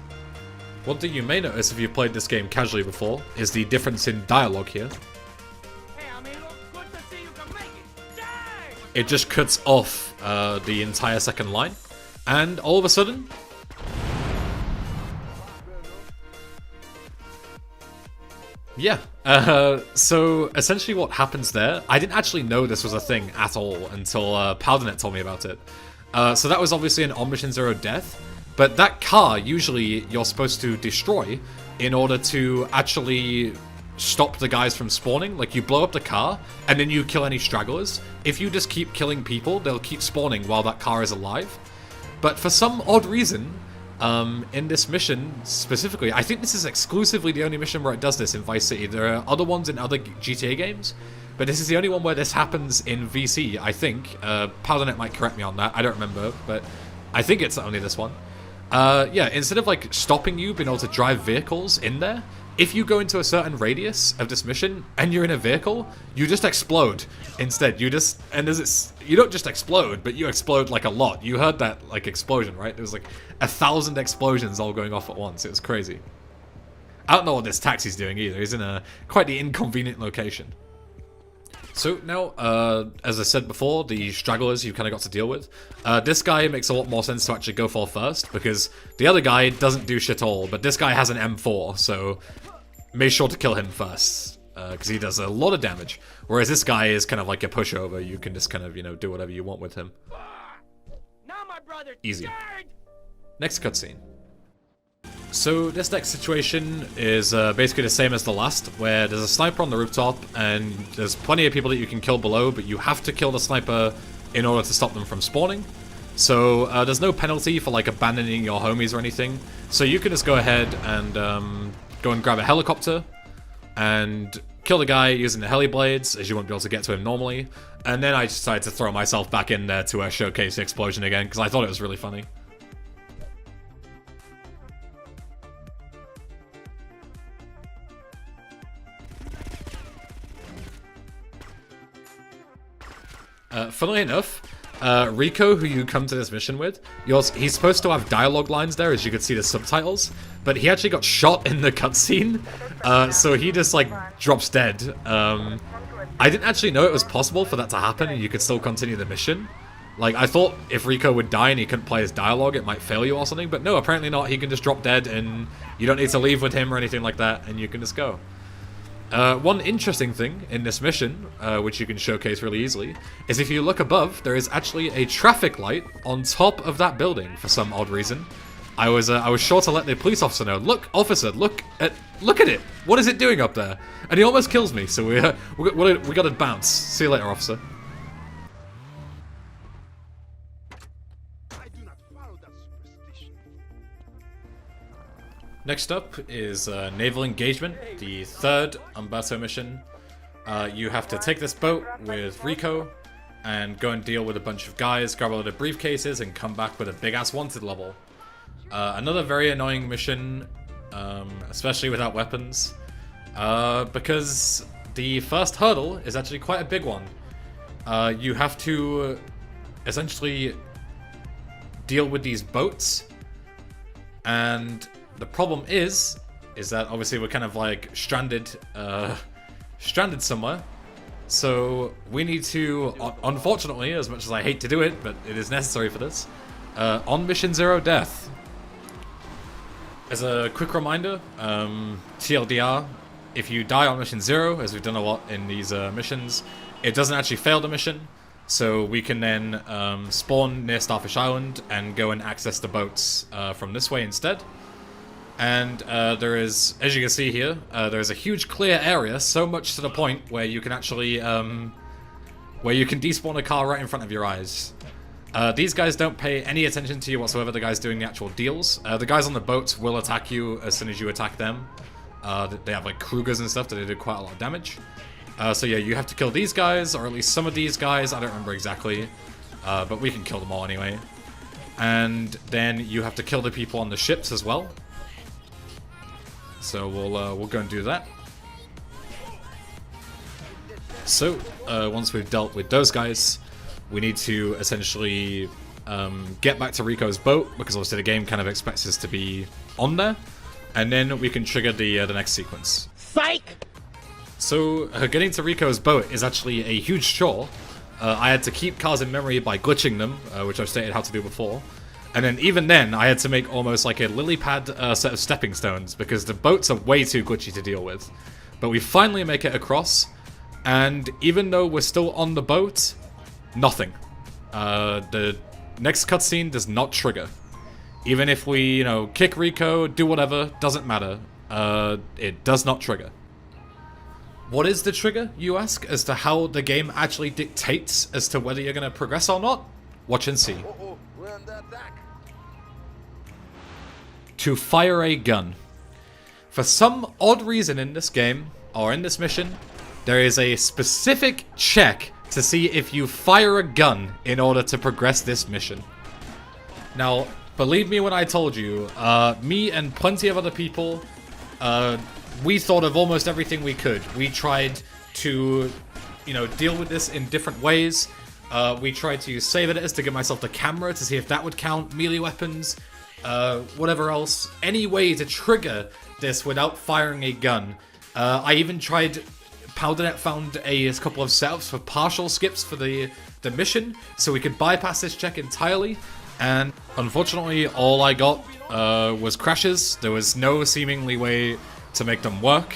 One thing you may notice if you've played this game casually before is the difference in dialogue here. Hey, amigo, good to see you can make it. Dang! It just cuts off the entire second line, and all of a sudden, yeah. So essentially what happens there, I didn't actually know this was a thing at all until Powdernet told me about it. So that was obviously an On Mission Zero death. But that car, usually, you're supposed to destroy in order to actually stop the guys from spawning. Like, you blow up the car, and then you kill any stragglers. If you just keep killing people, they'll keep spawning while that car is alive. But for some odd reason, in this mission specifically, I think this is exclusively the only mission where it does this in Vice City. There are other ones in other GTA games, but this is the only one where this happens in VC, I think. Powdernet might correct me on that, I don't remember, but I think it's only this one. Yeah, instead of like stopping you being able to drive vehicles in there, if you go into a certain radius of this mission and you're in a vehicle, you just explode instead. You just, and you don't just explode, but you explode like a lot. You heard that like explosion, right? There was like 1,000 explosions all going off at once. It was crazy. I don't know what this taxi's doing either. He's in a quite the inconvenient location. So now, as I said before, the stragglers you kind of got to deal with. This guy makes a lot more sense to actually go for first, because the other guy doesn't do shit all, but this guy has an M4, so make sure to kill him first. because he does a lot of damage. Whereas this guy is kind of like a pushover. You can just kind of, you know, do whatever you want with him. Now my brother's Easy. scared. Next cutscene. So this next situation is basically the same as the last, where there's a sniper on the rooftop, and there's plenty of people that you can kill below, but you have to kill the sniper in order to stop them from spawning. So there's no penalty for like abandoning your homies or anything. So you can just go ahead and go and grab a helicopter and kill the guy using the heli blades, as you won't be able to get to him normally. And then I decided to throw myself back in there to showcase the explosion again, because I thought it was really funny. Funnily enough, Rico, who you come to this mission with, he's supposed to have dialogue lines there, as you can see the subtitles, but he actually got shot in the cutscene, so he just, like, drops dead. I didn't actually know it was possible for that to happen and you could still continue the mission. Like, I thought if Rico would die and he couldn't play his dialogue, it might fail you or something, but no, apparently not. He can just drop dead and you don't need to leave with him or anything like that, and you can just go. One interesting thing in this mission, which you can showcase really easily, is if you look above, there is actually a traffic light on top of that building for some odd reason. I was sure to let the police officer know. Look, officer, look at it. What is it doing up there? And he almost kills me. So we got to bounce. See you later, officer. Next up is Naval Engagement, the third Umberto mission. You have to take this boat with Rico and go and deal with a bunch of guys, grab a lot of briefcases, and come back with a big-ass wanted level. Another very annoying mission, especially without weapons, because the first hurdle is actually quite a big one. You have to essentially deal with these boats, and the problem is that obviously we're kind of like stranded somewhere. So we need to, unfortunately, as much as I hate to do it, but it is necessary for this, on Mission Zero Death. As a quick reminder, TLDR, if you die on Mission Zero, as we've done a lot in these missions, it doesn't actually fail the mission. So we can then spawn near Starfish Island and go and access the boats from this way instead. And there is, as you can see here, there is a huge clear area, so much to the point where you can actually, where you can despawn a car right in front of your eyes. These guys don't pay any attention to you whatsoever, the guys doing the actual deals. The guys on the boats will attack you as soon as you attack them. They have like Krugers and stuff that they do quite a lot of damage. So yeah, you have to kill these guys, or at least some of these guys, I don't remember exactly. But we can kill them all anyway. And then you have to kill the people on the ships as well. So we'll go and do that. So once we've dealt with those guys, we need to essentially get back to Rico's boat, because obviously the game kind of expects us to be on there, and then we can trigger the next sequence. Psych! So getting to Rico's boat is actually a huge chore. I had to keep cars in memory by glitching them, which I've stated how to do before. And then even then, I had to make almost like a lily pad set of stepping stones, because the boats are way too glitchy to deal with. But we finally make it across, and even though we're still on the boat, nothing. The next cutscene does not trigger. Even if we, you know, kick Rico, do whatever, doesn't matter. It does not trigger. What is the trigger, you ask, as to how the game actually dictates as to whether you're going to progress or not? Watch and see. We're under attack. To fire a gun. For some odd reason in this game, or in this mission, there is a specific check to see if you fire a gun in order to progress this mission. Now, believe me when I told you, me and plenty of other people, we thought of almost everything we could. We tried to, you know, deal with this in different ways. We tried to use save editors to give myself the camera to see if that would count, melee weapons, whatever else. Any way to trigger this without firing a gun. I even tried, PowderNet found a couple of setups for partial skips for the mission, so we could bypass this check entirely. And unfortunately, all I got was crashes. There was no seemingly way to make them work.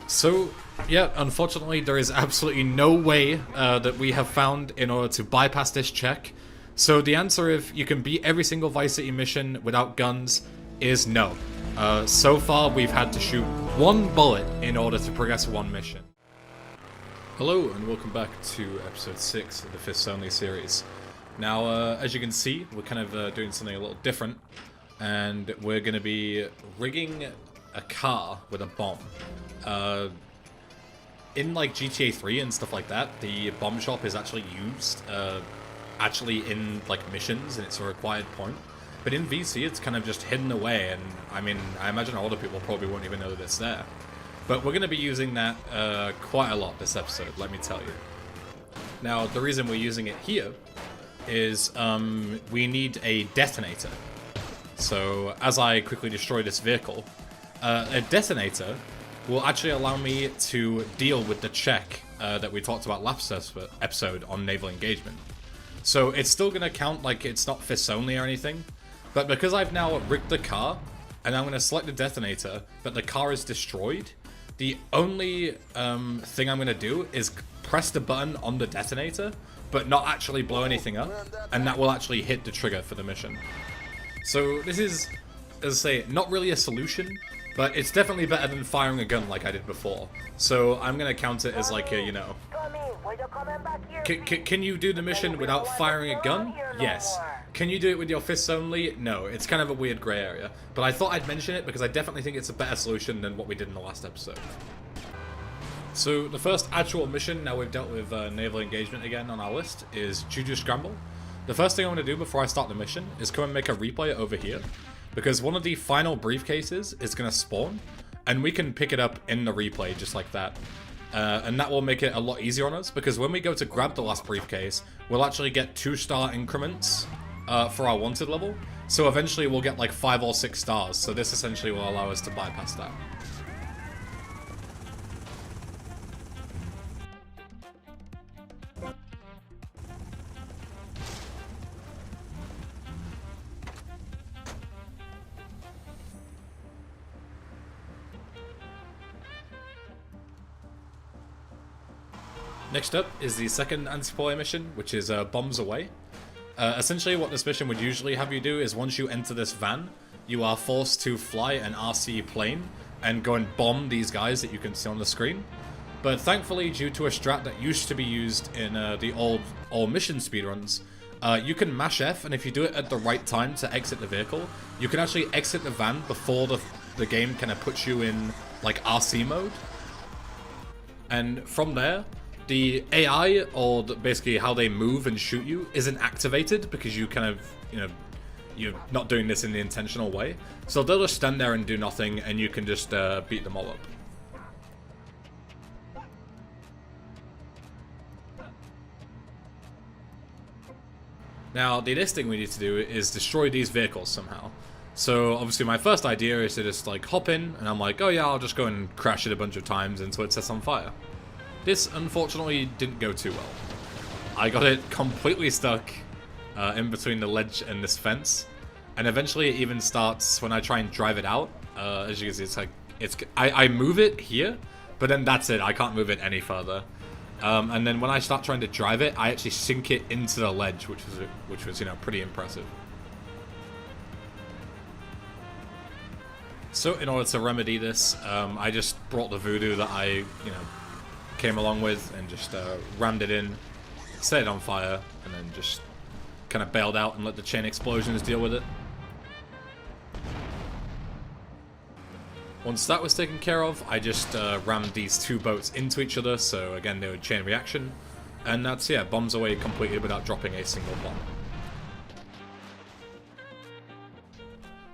So, yeah, unfortunately, there is absolutely no way that we have found in order to bypass this check. So the answer, if you can beat every single Vice City mission without guns, is no. So far, we've had to shoot one bullet in order to progress one mission. Hello, and welcome back to episode 6 of the Fists Only series. Now, as you can see, we're kind of doing something a little different, and we're going to be rigging a car with a bomb. In like GTA 3 and stuff like that, the bomb shop is actually used actually in like missions, and it's a required point. But in VC, it's kind of just hidden away, and I mean, I imagine a lot of people probably won't even know that it's there. But we're going to be using that quite a lot this episode, let me tell you. Now, the reason we're using it here is we need a detonator. So, as I quickly destroy this vehicle, a detonator will actually allow me to deal with the check that we talked about last episode on naval engagement. So it's still going to count like it's not fists only or anything, but because I've now rigged the car, and I'm going to select the detonator, but the car is destroyed, the only thing I'm going to do is press the button on the detonator, but not actually blow anything up, and that will actually hit the trigger for the mission. So this is, as I say, not really a solution, but it's definitely better than firing a gun like I did before. So I'm going to count it as like a, you know... Can you do the mission without firing a gun? Yes. Can you do it with your fists only? No. It's kind of a weird grey area. But I thought I'd mention it because I definitely think it's a better solution than what we did in the last episode. So the first actual mission, now we've dealt with naval engagement again on our list, is Juju Scramble. The first thing I'm going to do before I start the mission is come and make a replay over here, because one of the final briefcases is going to spawn, and we can pick it up in the replay just like that. And that will make it a lot easier on us, because when we go to grab the last briefcase, we'll actually get 2-star increments for our wanted level. So eventually we'll get like 5 or 6 stars, so this essentially will allow us to bypass that. Next up is the second anti-deploy mission, which is Bombs Away. Essentially what this mission would usually have you do is once you enter this van, you are forced to fly an RC plane and go and bomb these guys that you can see on the screen. But thankfully, due to a strat that used to be used in the old mission speedruns, you can mash F, and if you do it at the right time to exit the vehicle, you can actually exit the van before the game kind of puts you in like RC mode. And from there, the AI, or basically how they move and shoot you, isn't activated because you kind of, you know, you're not doing this in the intentional way. So they'll just stand there and do nothing, and you can just beat them all up. Now, the next thing we need to do is destroy these vehicles somehow. So obviously my first idea is to just like hop in, and I'm like, oh yeah, I'll just go and crash it a bunch of times until it sets on fire. This, unfortunately, didn't go too well. I got it completely stuck in between the ledge and this fence, and eventually it even starts when I try and drive it out. As you can see, it's like I move it here, but then that's it. I can't move it any further. And then when I start trying to drive it, I actually sink it into the ledge, which was you know, pretty impressive. So in order to remedy this, I just brought the voodoo that I came along with and just rammed it in, set it on fire, and then just kind of bailed out and let the chain explosions deal with it. Once that was taken care of, I just rammed these 2 boats into each other, so again they would chain reaction, and that's, yeah, Bombs Away completed without dropping a single bomb.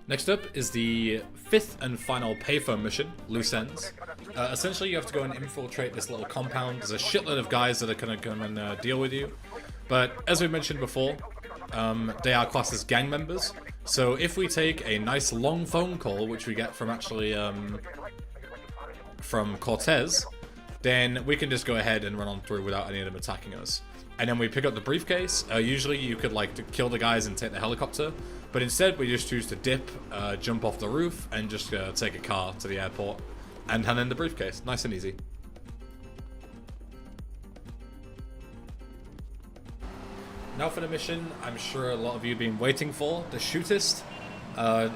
Next up is the 5th and final payphone mission, Loose Ends. Essentially, you have to go and infiltrate this little compound. There's a shitload of guys that are going to come and deal with you. But as we mentioned before, they are classed as gang members. So if we take a nice long phone call, which we get from actually from Cortez, then we can just go ahead and run on through without any of them attacking us. And then we pick up the briefcase. Usually you could like to kill the guys and take the helicopter, but instead we just choose to dip, jump off the roof, and just take a car to the airport. and hand in the briefcase. Nice and easy. Now for the mission I'm sure a lot of you have been waiting for, the shootist.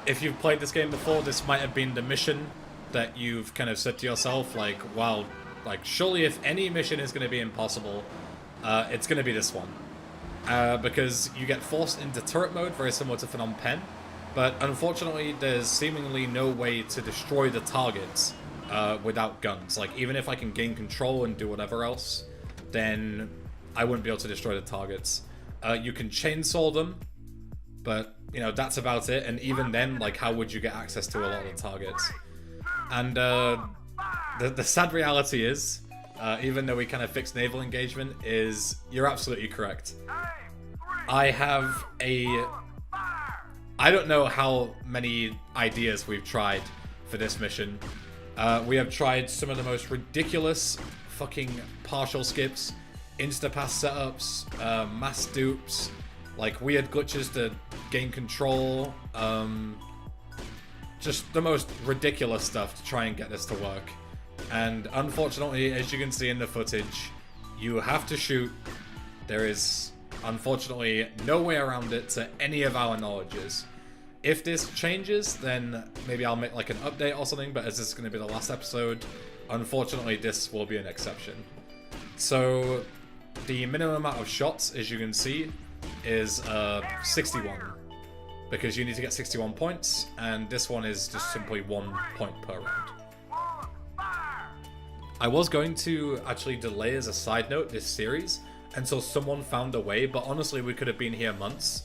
If you've played this game before, this might have been the mission that you've kind of said to yourself, like, wow, like, surely if any mission is going to be impossible, it's going to be this one. Because you get forced into turret mode, very similar to Phnom Penh, but unfortunately there's seemingly no way to destroy the targets without guns. Like, even if I can gain control and do whatever else, then I wouldn't be able to destroy the targets. You can chainsaw them, but, you know, that's about it, and even then, like, how would you get access to a lot of the targets? And the sad reality is, even though we kind of fixed naval engagement, is you're absolutely correct. I have I don't know how many ideas we've tried for this mission. We have tried some of the most ridiculous fucking partial skips, insta-pass setups, mass dupes, like weird glitches to gain control, just the most ridiculous stuff to try and get this to work. And unfortunately, as you can see in the footage, you have to shoot. There is unfortunately no way around it to any of our knowledges. If this changes, then maybe I'll make like an update or something, but as this is going to be the last episode, unfortunately this will be an exception. So the minimum amount of shots, as you can see, is 61, because you need to get 61 points, and this one is just simply 1 point per round. I was going to actually delay, as a side note, this series until someone found a way, but honestly we could have been here months,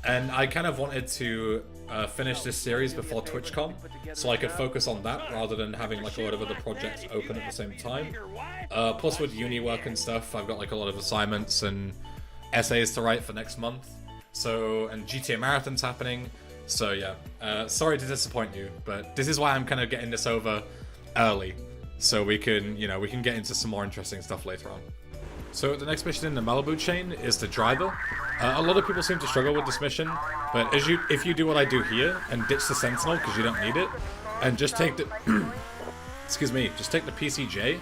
and I kind of wanted to finish this series before TwitchCon so I could focus on that rather than having like a lot of other projects open at the same time. Plus with uni work and stuff, I've got like a lot of assignments and essays to write for next month, so, and GTA Marathon's happening, so yeah, sorry to disappoint you, but this is why I'm kind of getting this over early, so we can, you know, we can get into some more interesting stuff later on. So the next mission in the Malibu chain is the driver. A lot of people seem to struggle with this mission, but if you do what I do here and ditch the Sentinel because you don't need it, and just take the excuse me, just take the PCJ,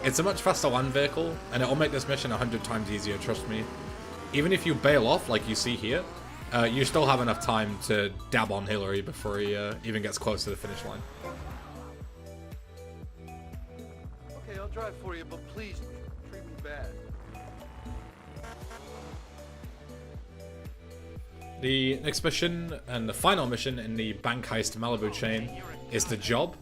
it's a much faster land vehicle, and it'll make this mission 100 times easier, trust me. Even if you bail off like you see here, you still have enough time to dab on Hillary before he even gets close to the finish line. Okay, I'll drive for you, but please treat me bad. The next mission, and the final mission in the bank heist Malibu chain, is the job.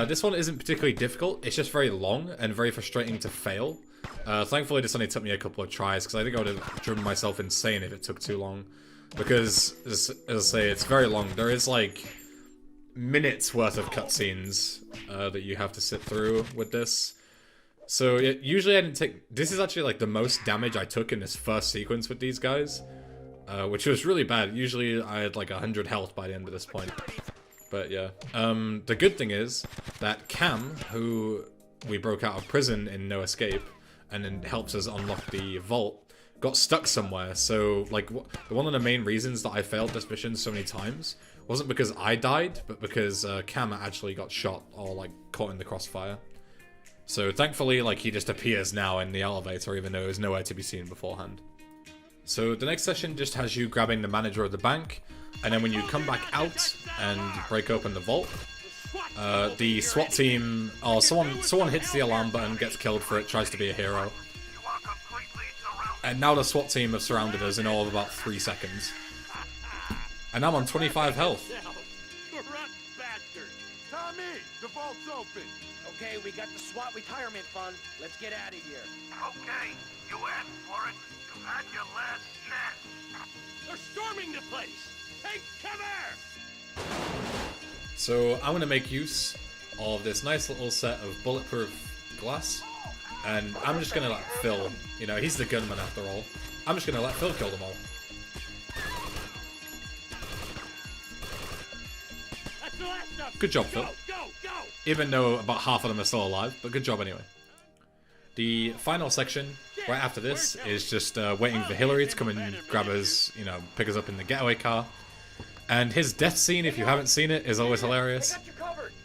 This one isn't particularly difficult, it's just very long and very frustrating to fail. Thankfully this only took me a couple of tries, because I think I would have driven myself insane if it took too long. Because, as I say, it's very long. There is like minutes worth of cutscenes that you have to sit through with this. So usually I didn't take... This is actually like the most damage I took in this first sequence with these guys. Which was really bad. Usually I had like 100 health by the end of this point. But yeah. The good thing is that Cam, who we broke out of prison in No Escape, and then helps us unlock the vault, got stuck somewhere. So like one of the main reasons that I failed this mission so many times wasn't because I died, but because Cam actually got shot or like caught in the crossfire. So thankfully, like, he just appears now in the elevator, even though he was nowhere to be seen beforehand. So the next session just has you grabbing the manager of the bank, and then when you come back out and break open the vault, the SWAT team, or someone hits the alarm button, gets killed for it, tries to be a hero. And now the SWAT team have surrounded us in all of about 3 seconds. And I'm on 25 health. Tommy, the vault's open. Okay, we got the SWAT retirement fund. Let's get out of here. Okay, you asked for it. You had your last chance. They're storming the place. Hey, come here! So I'm going to make use of this nice little set of bulletproof glass, and I'm just going to let Phil, you know, he's the gunman after all, I'm just going to let Phil kill them all. That's the last of them. Good job, Phil. Go! Even though about half of them are still alive, but good job anyway. The final section, right after this, is just waiting for Hillary to come and grab us, you know, pick us up in the getaway car. And his death scene, if you haven't seen it, is always hilarious.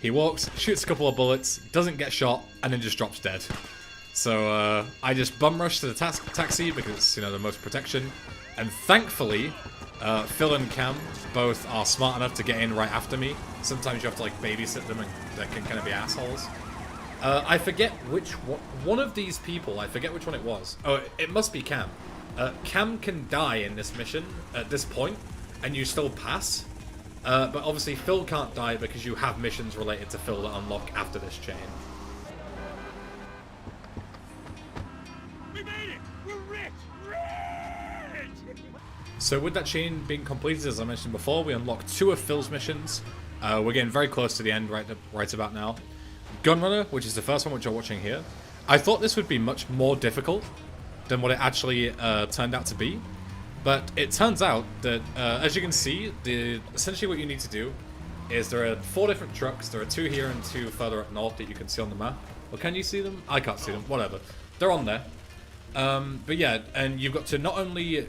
He walks, shoots a couple of bullets, doesn't get shot, and then just drops dead. So I just bum rush to the taxi because, you know, the most protection. And thankfully, Phil and Cam both are smart enough to get in right after me. Sometimes you have to like babysit them and they can kind of be assholes. I forget which one of these people, I forget which one it was. Oh, it must be Cam. Cam can die in this mission at this point, and you still pass. But obviously Phil can't die because you have missions related to Phil that unlock after this chain. We made it! We're rich! Rich! So with that chain being completed, as I mentioned before, we unlocked 2 of Phil's missions. We're getting very close to the end right about now. Gunrunner, which is the first one which you're watching here. I thought this would be much more difficult than what it actually turned out to be. But it turns out that, as you can see, essentially what you need to do is there are 4 different trucks. There are 2 here and 2 further up north that you can see on the map. Well, can you see them? I can't see them. Whatever. They're on there. But yeah, and you've got to not only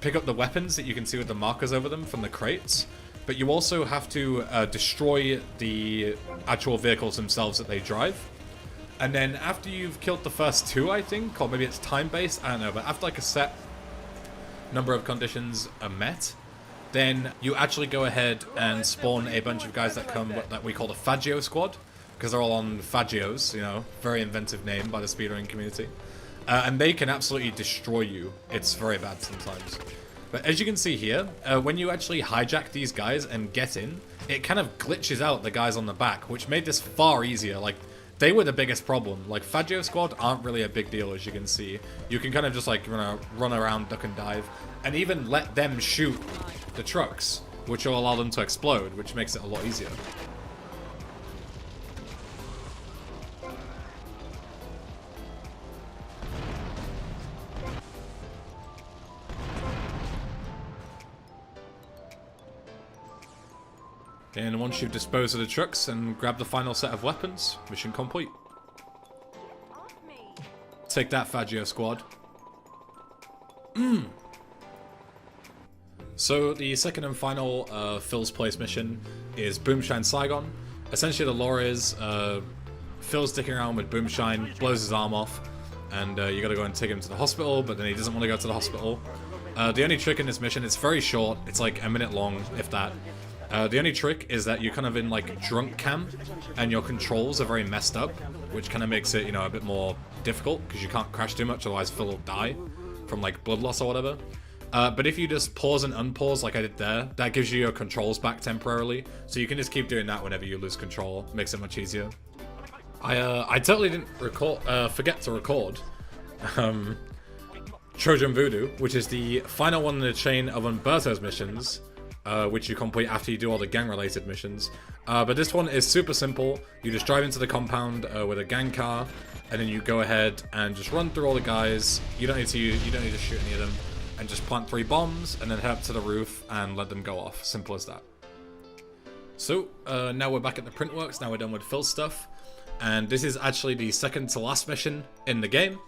pick up the weapons that you can see with the markers over them from the crates, but you also have to destroy the actual vehicles themselves that they drive. And then after you've killed the first 2, I think, or maybe it's time-based, I don't know, but after like a set number of conditions are met, then you actually go ahead and spawn a bunch of guys that we call the Faggio squad, because they're all on Faggios, you know, very inventive name by the speedrunning community. And they can absolutely destroy you. It's very bad sometimes. But as you can see here, when you actually hijack these guys and get in, it kind of glitches out the guys on the back, which made this far easier. Like, they were the biggest problem. Like, Faggio squad aren't really a big deal, as you can see. You can kind of just like run around, duck and dive, and even let them shoot the trucks, which will allow them to explode, which makes it a lot easier. And once you've disposed of the trucks and grabbed the final set of weapons, mission complete. Take that, Faggio squad. So the second and final Phil's Place mission is Boomshine Saigon. Essentially the lore is Phil's sticking around with Boomshine, blows his arm off, and you gotta go and take him to the hospital, but then he doesn't want to go to the hospital. The only trick in this mission, it's very short, it's like a minute long, if that. The only trick is that you're kind of in like drunk camp and your controls are very messed up, which kind of makes it, you know, a bit more difficult because you can't crash too much, otherwise Phil will die from like blood loss or whatever. But if you just pause and unpause like I did there, that gives you your controls back temporarily, so you can just keep doing that whenever you lose control. Makes it much easier. I totally didn't forget to record Trojan Voodoo, which is the final one in the chain of Umberto's missions, which you complete after you do all the gang-related missions. But this one is super simple. You just drive into the compound with a gang car, and then you go ahead and just run through all the guys. You don't need to shoot any of them, and just plant 3 bombs, and then head up to the roof and let them go off. Simple as that. So now we're back at the Printworks. Now we're done with Phil's stuff, and this is actually the second to last mission in the game.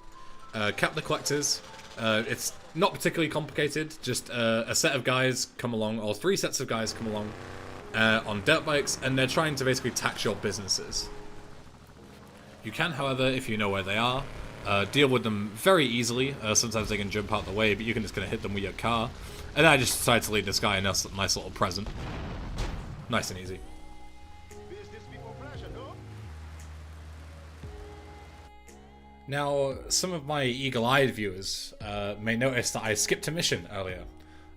Cap the Collectors. It's not particularly complicated, just a set of guys come along, or 3 sets of guys come along on dirt bikes, and they're trying to basically tax your businesses. You can, however, if you know where they are, deal with them very easily. Sometimes they can jump out the way, but you can just kind of hit them with your car. And I just decided to leave this guy a nice little present. Nice and easy. Now, some of my eagle-eyed viewers may notice that I skipped a mission earlier.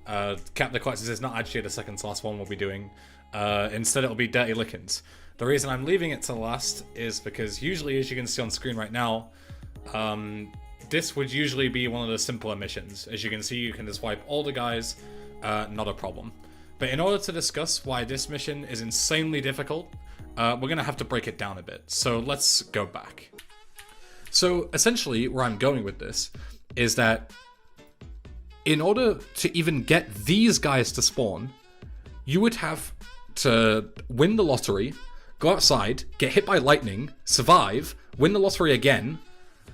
Cap the Collectors is not actually the second to last one we'll be doing. Instead, it'll be Dirty Lickens. The reason I'm leaving it to the last is because usually, as you can see on screen right now, this would usually be one of the simpler missions. As you can see, you can just wipe all the guys, not a problem. But in order to discuss why this mission is insanely difficult, we're going to have to break it down a bit. So let's go back. So essentially, where I'm going with this is that in order to even get these guys to spawn, you would have to win the lottery, go outside, get hit by lightning, survive, win the lottery again,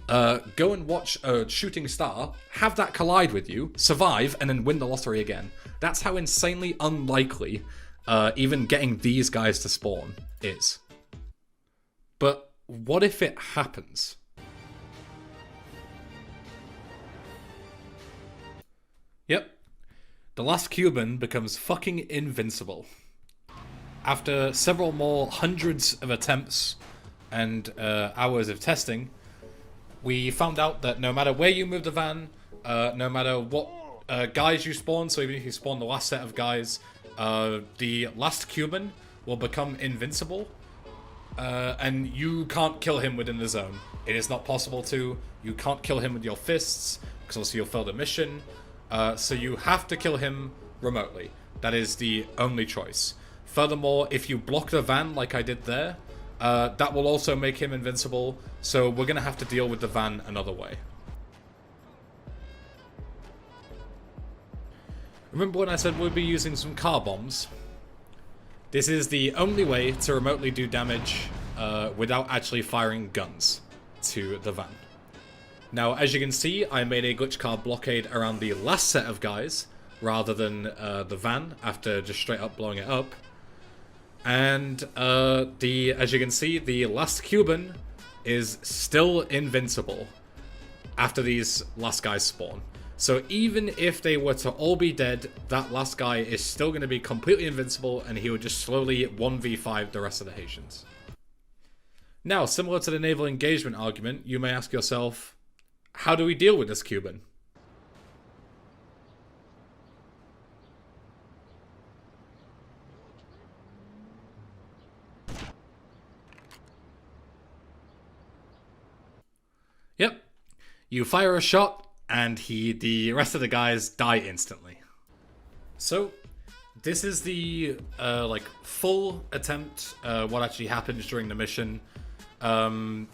go and watch a shooting star, have that collide with you, survive, and then win the lottery again. That's how insanely unlikely even getting these guys to spawn is. But what if it happens? Yep. The last Cuban becomes fucking invincible. After several more hundreds of attempts and hours of testing, we found out that no matter where you move the van, no matter what guys you spawn, so even if you spawn the last set of guys, the last Cuban will become invincible, and you can't kill him within the zone. It is not possible to. You can't kill him with your fists, because also you'll fail the mission. So you have to kill him remotely. That is the only choice. Furthermore, if you block the van like I did there, that will also make him invincible, so we're going to have to deal with the van another way. Remember when I said we'd be using some car bombs? This is the only way to remotely do damage without actually firing guns to the van. Now, as you can see, I made a glitch car blockade around the last set of guys, rather than the van, after just straight up blowing it up. And as you can see, the last Cuban is still invincible after these last guys spawn. So even if they were to all be dead, that last guy is still going to be completely invincible, and he would just slowly 1v5 the rest of the Haitians. Now, similar to the naval engagement argument, you may ask yourself, how do we deal with this Cuban? Yep, you fire a shot, and the rest of the guys die instantly. So, this is the like full attempt. What actually happens during the mission.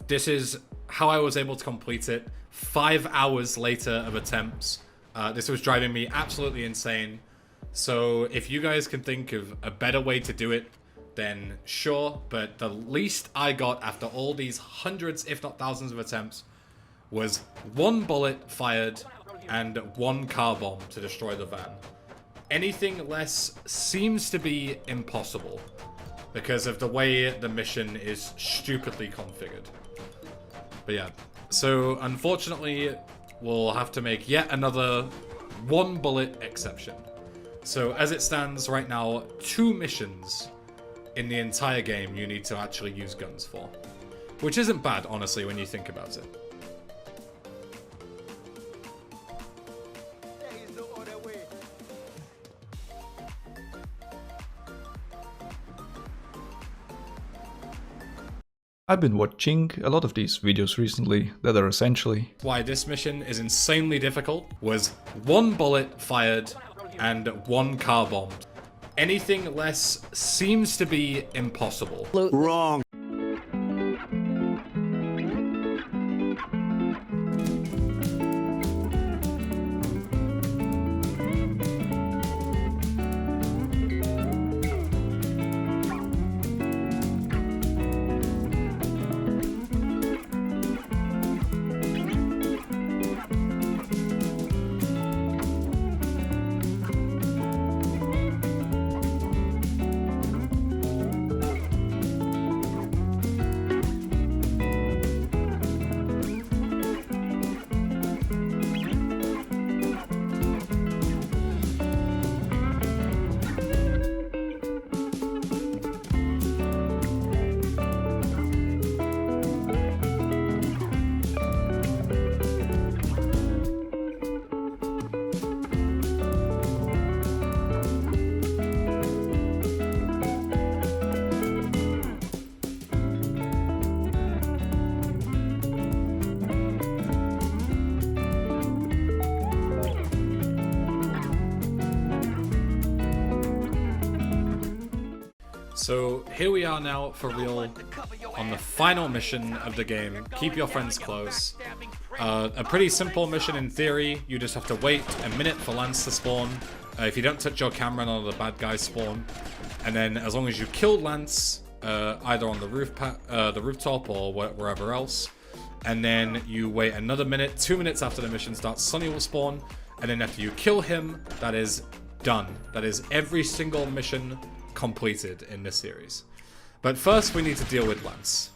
This is how I was able to complete it. 5 hours later of attempts. This was driving me absolutely insane. So if you guys can think of a better way to do it, then sure. But the least I got after all these hundreds, if not thousands of attempts, was 1 bullet fired and 1 car bomb to destroy the van. Anything less seems to be impossible because of the way the mission is stupidly configured. But yeah, so unfortunately we'll have to make yet another 1 bullet exception. So as it stands right now, 2 missions in the entire game you need to actually use guns for. Which isn't bad, honestly, when you think about it. I've been watching a lot of these videos recently that are essentially why this mission is insanely difficult was 1 bullet fired and 1 car bombed. Anything less seems to be impossible. Wrong. So here we are now for real on the final mission of the game. Keep your friends close. A pretty simple mission in theory. You just have to wait a minute for Lance to spawn. If you don't touch your camera, none of the bad guys spawn. And then as long as you kill Lance, either on the rooftop or wherever else, and then you wait another minute, 2 minutes after the mission starts, Sonny will spawn. And then after you kill him, that is done. That is every single mission completed in this series. But first we need to deal with Lance.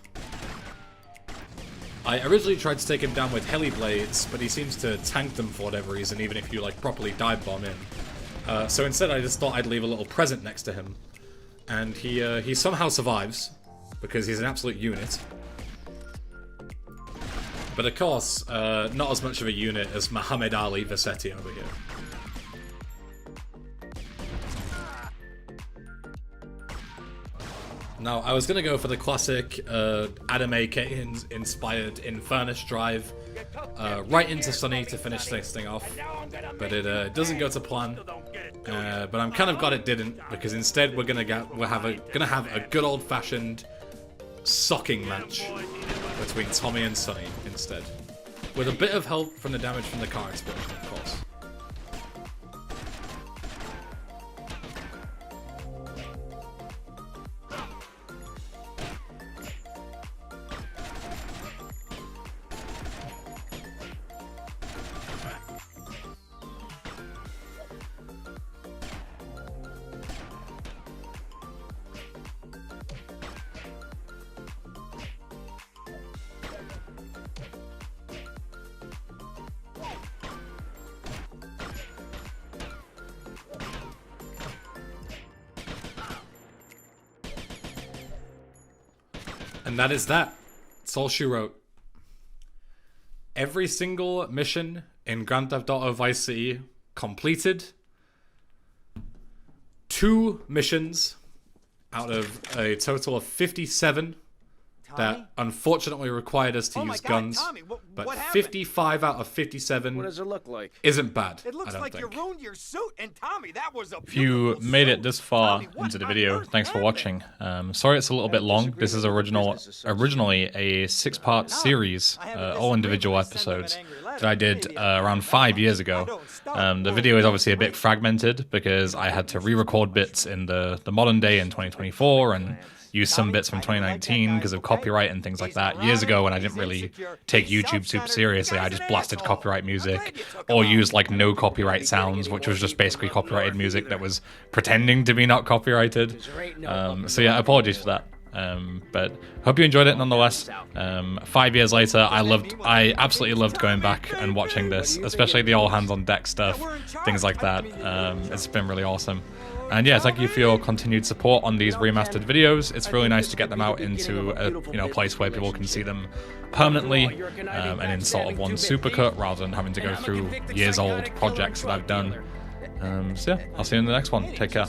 I originally tried to take him down with heli blades, but he seems to tank them for whatever reason, even if you like properly dive bomb him. So instead I just thought I'd leave a little present next to him. And he somehow survives, because he's an absolute unit. But of course, not as much of a unit as Muhammad Ali Vassetti over here. Now, I was going to go for the classic Adam AK-inspired Infernus drive right into Sunny to finish this thing off, but it doesn't go to plan. But I'm kind of glad it didn't, because instead we're gonna have a good old-fashioned socking match between Tommy and Sunny instead, with a bit of help from the damage from the car explosion, of course. And that is that. It's all she wrote. Every single mission in Grand Theft Auto Vice City completed. 2 missions out of a total of 57 that unfortunately required us to use guns. Tommy, but what happened? 55 out of 57 What does it look like? isn't bad. It looks I don't like think. you ruined your suit, and Tommy, that was a If you beautiful made it suit. this far Tommy, what into the on video, earth thanks for happened? watching. Sorry it's a little bit long. This is originally a 6-part series, all individual episodes, that I did around 5 years ago. The video is obviously a bit fragmented because I had to re-record bits in the modern day in 2024 and use some bits from 2019 because of copyright and things like that. Years ago, when I didn't really take YouTube super seriously, I just blasted copyright music or used like no copyright sounds, which was just basically copyrighted music that was pretending to be not copyrighted. So yeah, apologies for that. But hope you enjoyed it nonetheless. 5 years later, I absolutely loved going back and watching this, especially the all hands on deck stuff, things like that. It's been really awesome. And yeah, thank you for your continued support on these remastered videos. It's really nice to get them out into a place where people can see them permanently and in sort of one supercut rather than having to go through years old projects that I've done. So yeah, I'll see you in the next one. Take care.